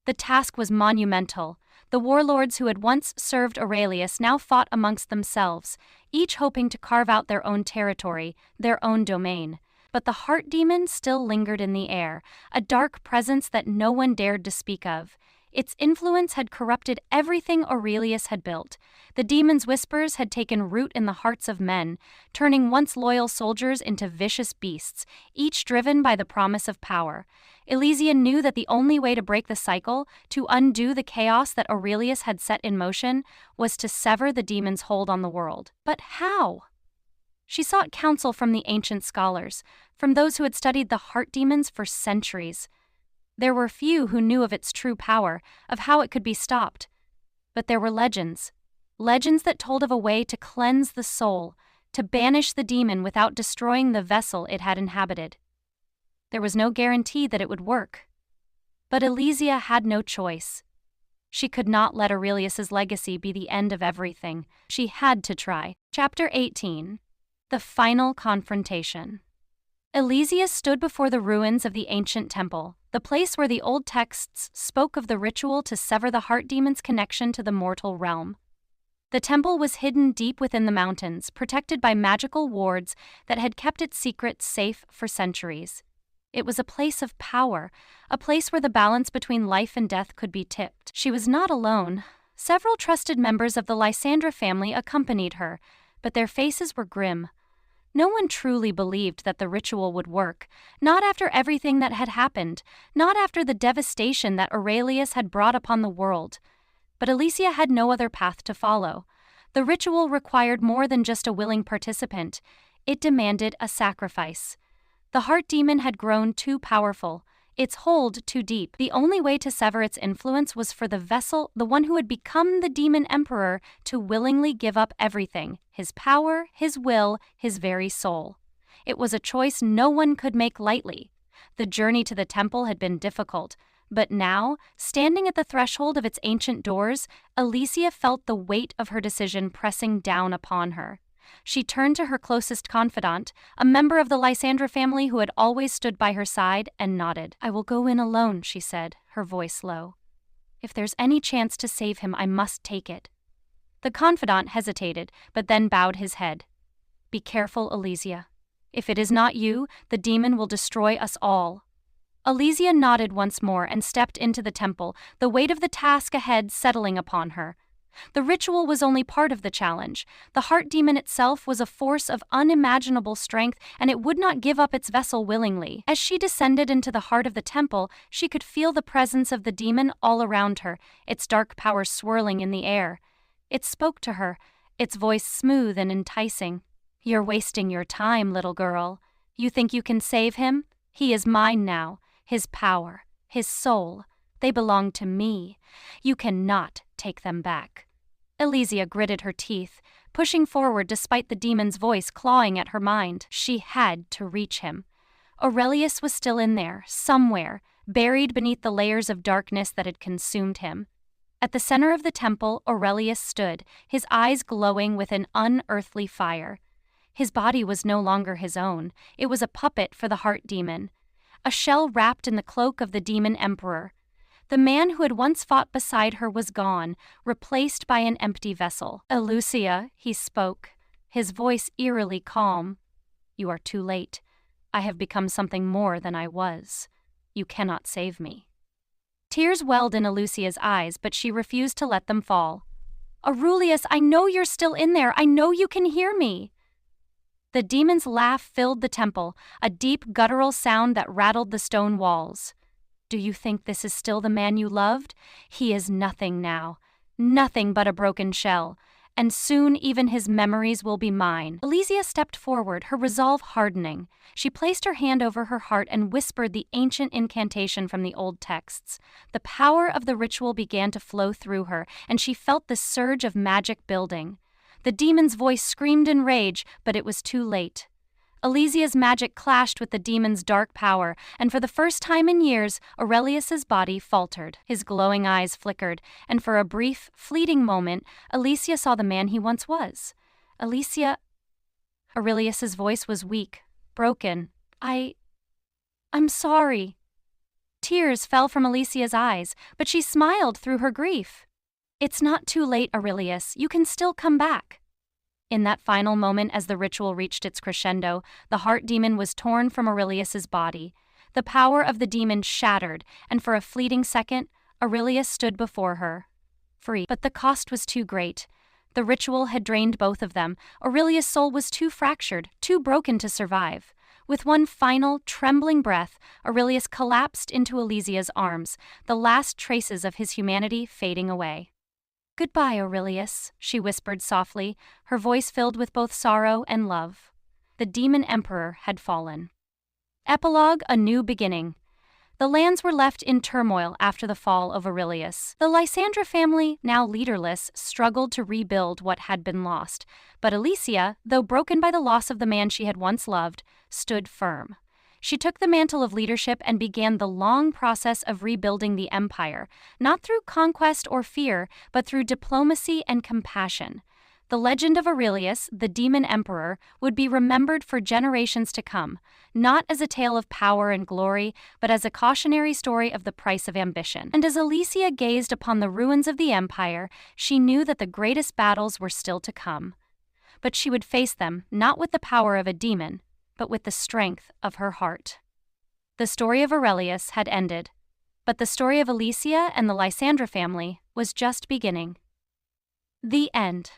The task was monumental. The warlords who had once served Aurelius now fought amongst themselves, each hoping to carve out their own territory, their own domain. But the heart demon still lingered in the air, a dark presence that no one dared to speak of. Its influence had corrupted everything Aurelius had built. The demon's whispers had taken root in the hearts of men, turning once loyal soldiers into vicious beasts, each driven by the promise of power. Alesia knew that the only way to break the cycle, to undo the chaos that Aurelius had set in motion, was to sever the demon's hold on the world. But how? She sought counsel from the ancient scholars, from those who had studied the heart demons for centuries. There were few who knew of its true power, of how it could be stopped. But there were legends that told of a way to cleanse the soul, to banish the demon without destroying the vessel it had inhabited. There was no guarantee that it would work. But Alesia had no choice. She could not let Aurelius's legacy be the end of everything. She had to try. Chapter 18. The Final Confrontation. Alesia stood before the ruins of the ancient temple, the place where the old texts spoke of the ritual to sever the heart demon's connection to the mortal realm. The temple was hidden deep within the mountains, protected by magical wards that had kept its secrets safe for centuries. It was a place of power, a place where the balance between life and death could be tipped. She was not alone. Several trusted members of the Lysandra family accompanied her, but their faces were grim. No one truly believed that the ritual would work, not after everything that had happened, not after the devastation that Aurelius had brought upon the world. But Alesia had no other path to follow. The ritual required more than just a willing participant. It demanded a sacrifice. The heart demon had grown too powerful, its hold too deep. The only way to sever its influence was for the vessel, the one who had become the demon emperor, to willingly give up everything: his power, his will, his very soul. It was a choice no one could make lightly. The journey to the temple had been difficult, but now, standing at the threshold of its ancient doors, Alesia felt the weight of her decision pressing down upon her. She turned to her closest confidant, a member of the Lysandra family who had always stood by her side, and nodded. "I will go in alone," she said, her voice low. "If there's any chance to save him, I must take it." The confidant hesitated, but then bowed his head. "Be careful, Alesia. If it is not you, the demon will destroy us all." Alesia nodded once more and stepped into the temple, the weight of the task ahead settling upon her. The ritual was only part of the challenge. The heart demon itself was a force of unimaginable strength, and it would not give up its vessel willingly. As she descended into the heart of the temple, she could feel the presence of the demon all around her, its dark power swirling in the air. It spoke to her, its voice smooth and enticing. "You're wasting your time, little girl. You think you can save him? He is mine now. His power, his soul, they belong to me. You cannot take them back." Alesia gritted her teeth, pushing forward despite the demon's voice clawing at her mind. She had to reach him. Aurelius was still in there, somewhere, buried beneath the layers of darkness that had consumed him. At the center of the temple, Aurelius stood, his eyes glowing with an unearthly fire. His body was no longer his own. It was a puppet for the heart demon, a shell wrapped in the cloak of the demon emperor. The man who had once fought beside her was gone, replaced by an empty vessel. "Alesia," he spoke, his voice eerily calm. "You are too late. I have become something more than I was. You cannot save me." Tears welled in Alesia's eyes, but she refused to let them fall. "Aurelius, I know you're still in there. I know you can hear me." The demon's laugh filled the temple, a deep guttural sound that rattled the stone walls. Do you think this is still the man you loved? He is nothing now. Nothing but a broken shell. And soon even his memories will be mine. Elysia stepped forward, her resolve hardening. She placed her hand over her heart and whispered the ancient incantation from the old texts. The power of the ritual began to flow through her, and she felt the surge of magic building. The demon's voice screamed in rage, but it was too late. Elysia's magic clashed with the demon's dark power, and for the first time in years, Aurelius's body faltered. His glowing eyes flickered, and for a brief, fleeting moment, Elysia saw the man he once was. Elysia... Aurelius's voice was weak, broken. I'm sorry. Tears fell from Elysia's eyes, but she smiled through her grief. It's not too late, Aurelius. You can still come back. In that final moment as the ritual reached its crescendo, the heart demon was torn from Aurelius's body. The power of the demon shattered, and for a fleeting second, Aurelius stood before her, free. But the cost was too great. The ritual had drained both of them. Aurelius' soul was too fractured, too broken to survive. With one final, trembling breath, Aurelius collapsed into Elysia's arms, the last traces of his humanity fading away. Goodbye, Aurelius, she whispered softly, her voice filled with both sorrow and love. The demon emperor had fallen. Epilogue: A new beginning. The lands were left in turmoil after the fall of Aurelius. The Lysandra family, now leaderless, struggled to rebuild what had been lost, but Elysia, though broken by the loss of the man she had once loved, stood firm. She took the mantle of leadership and began the long process of rebuilding the empire, not through conquest or fear, but through diplomacy and compassion. The legend of Aurelius, the demon emperor, would be remembered for generations to come, not as a tale of power and glory, but as a cautionary story of the price of ambition. And as Elysia gazed upon the ruins of the empire, she knew that the greatest battles were still to come. But she would face them not with the power of a demon, but with the strength of her heart. The story of Aurelius had ended, but the story of Elysia and the Lysandra family was just beginning. The end.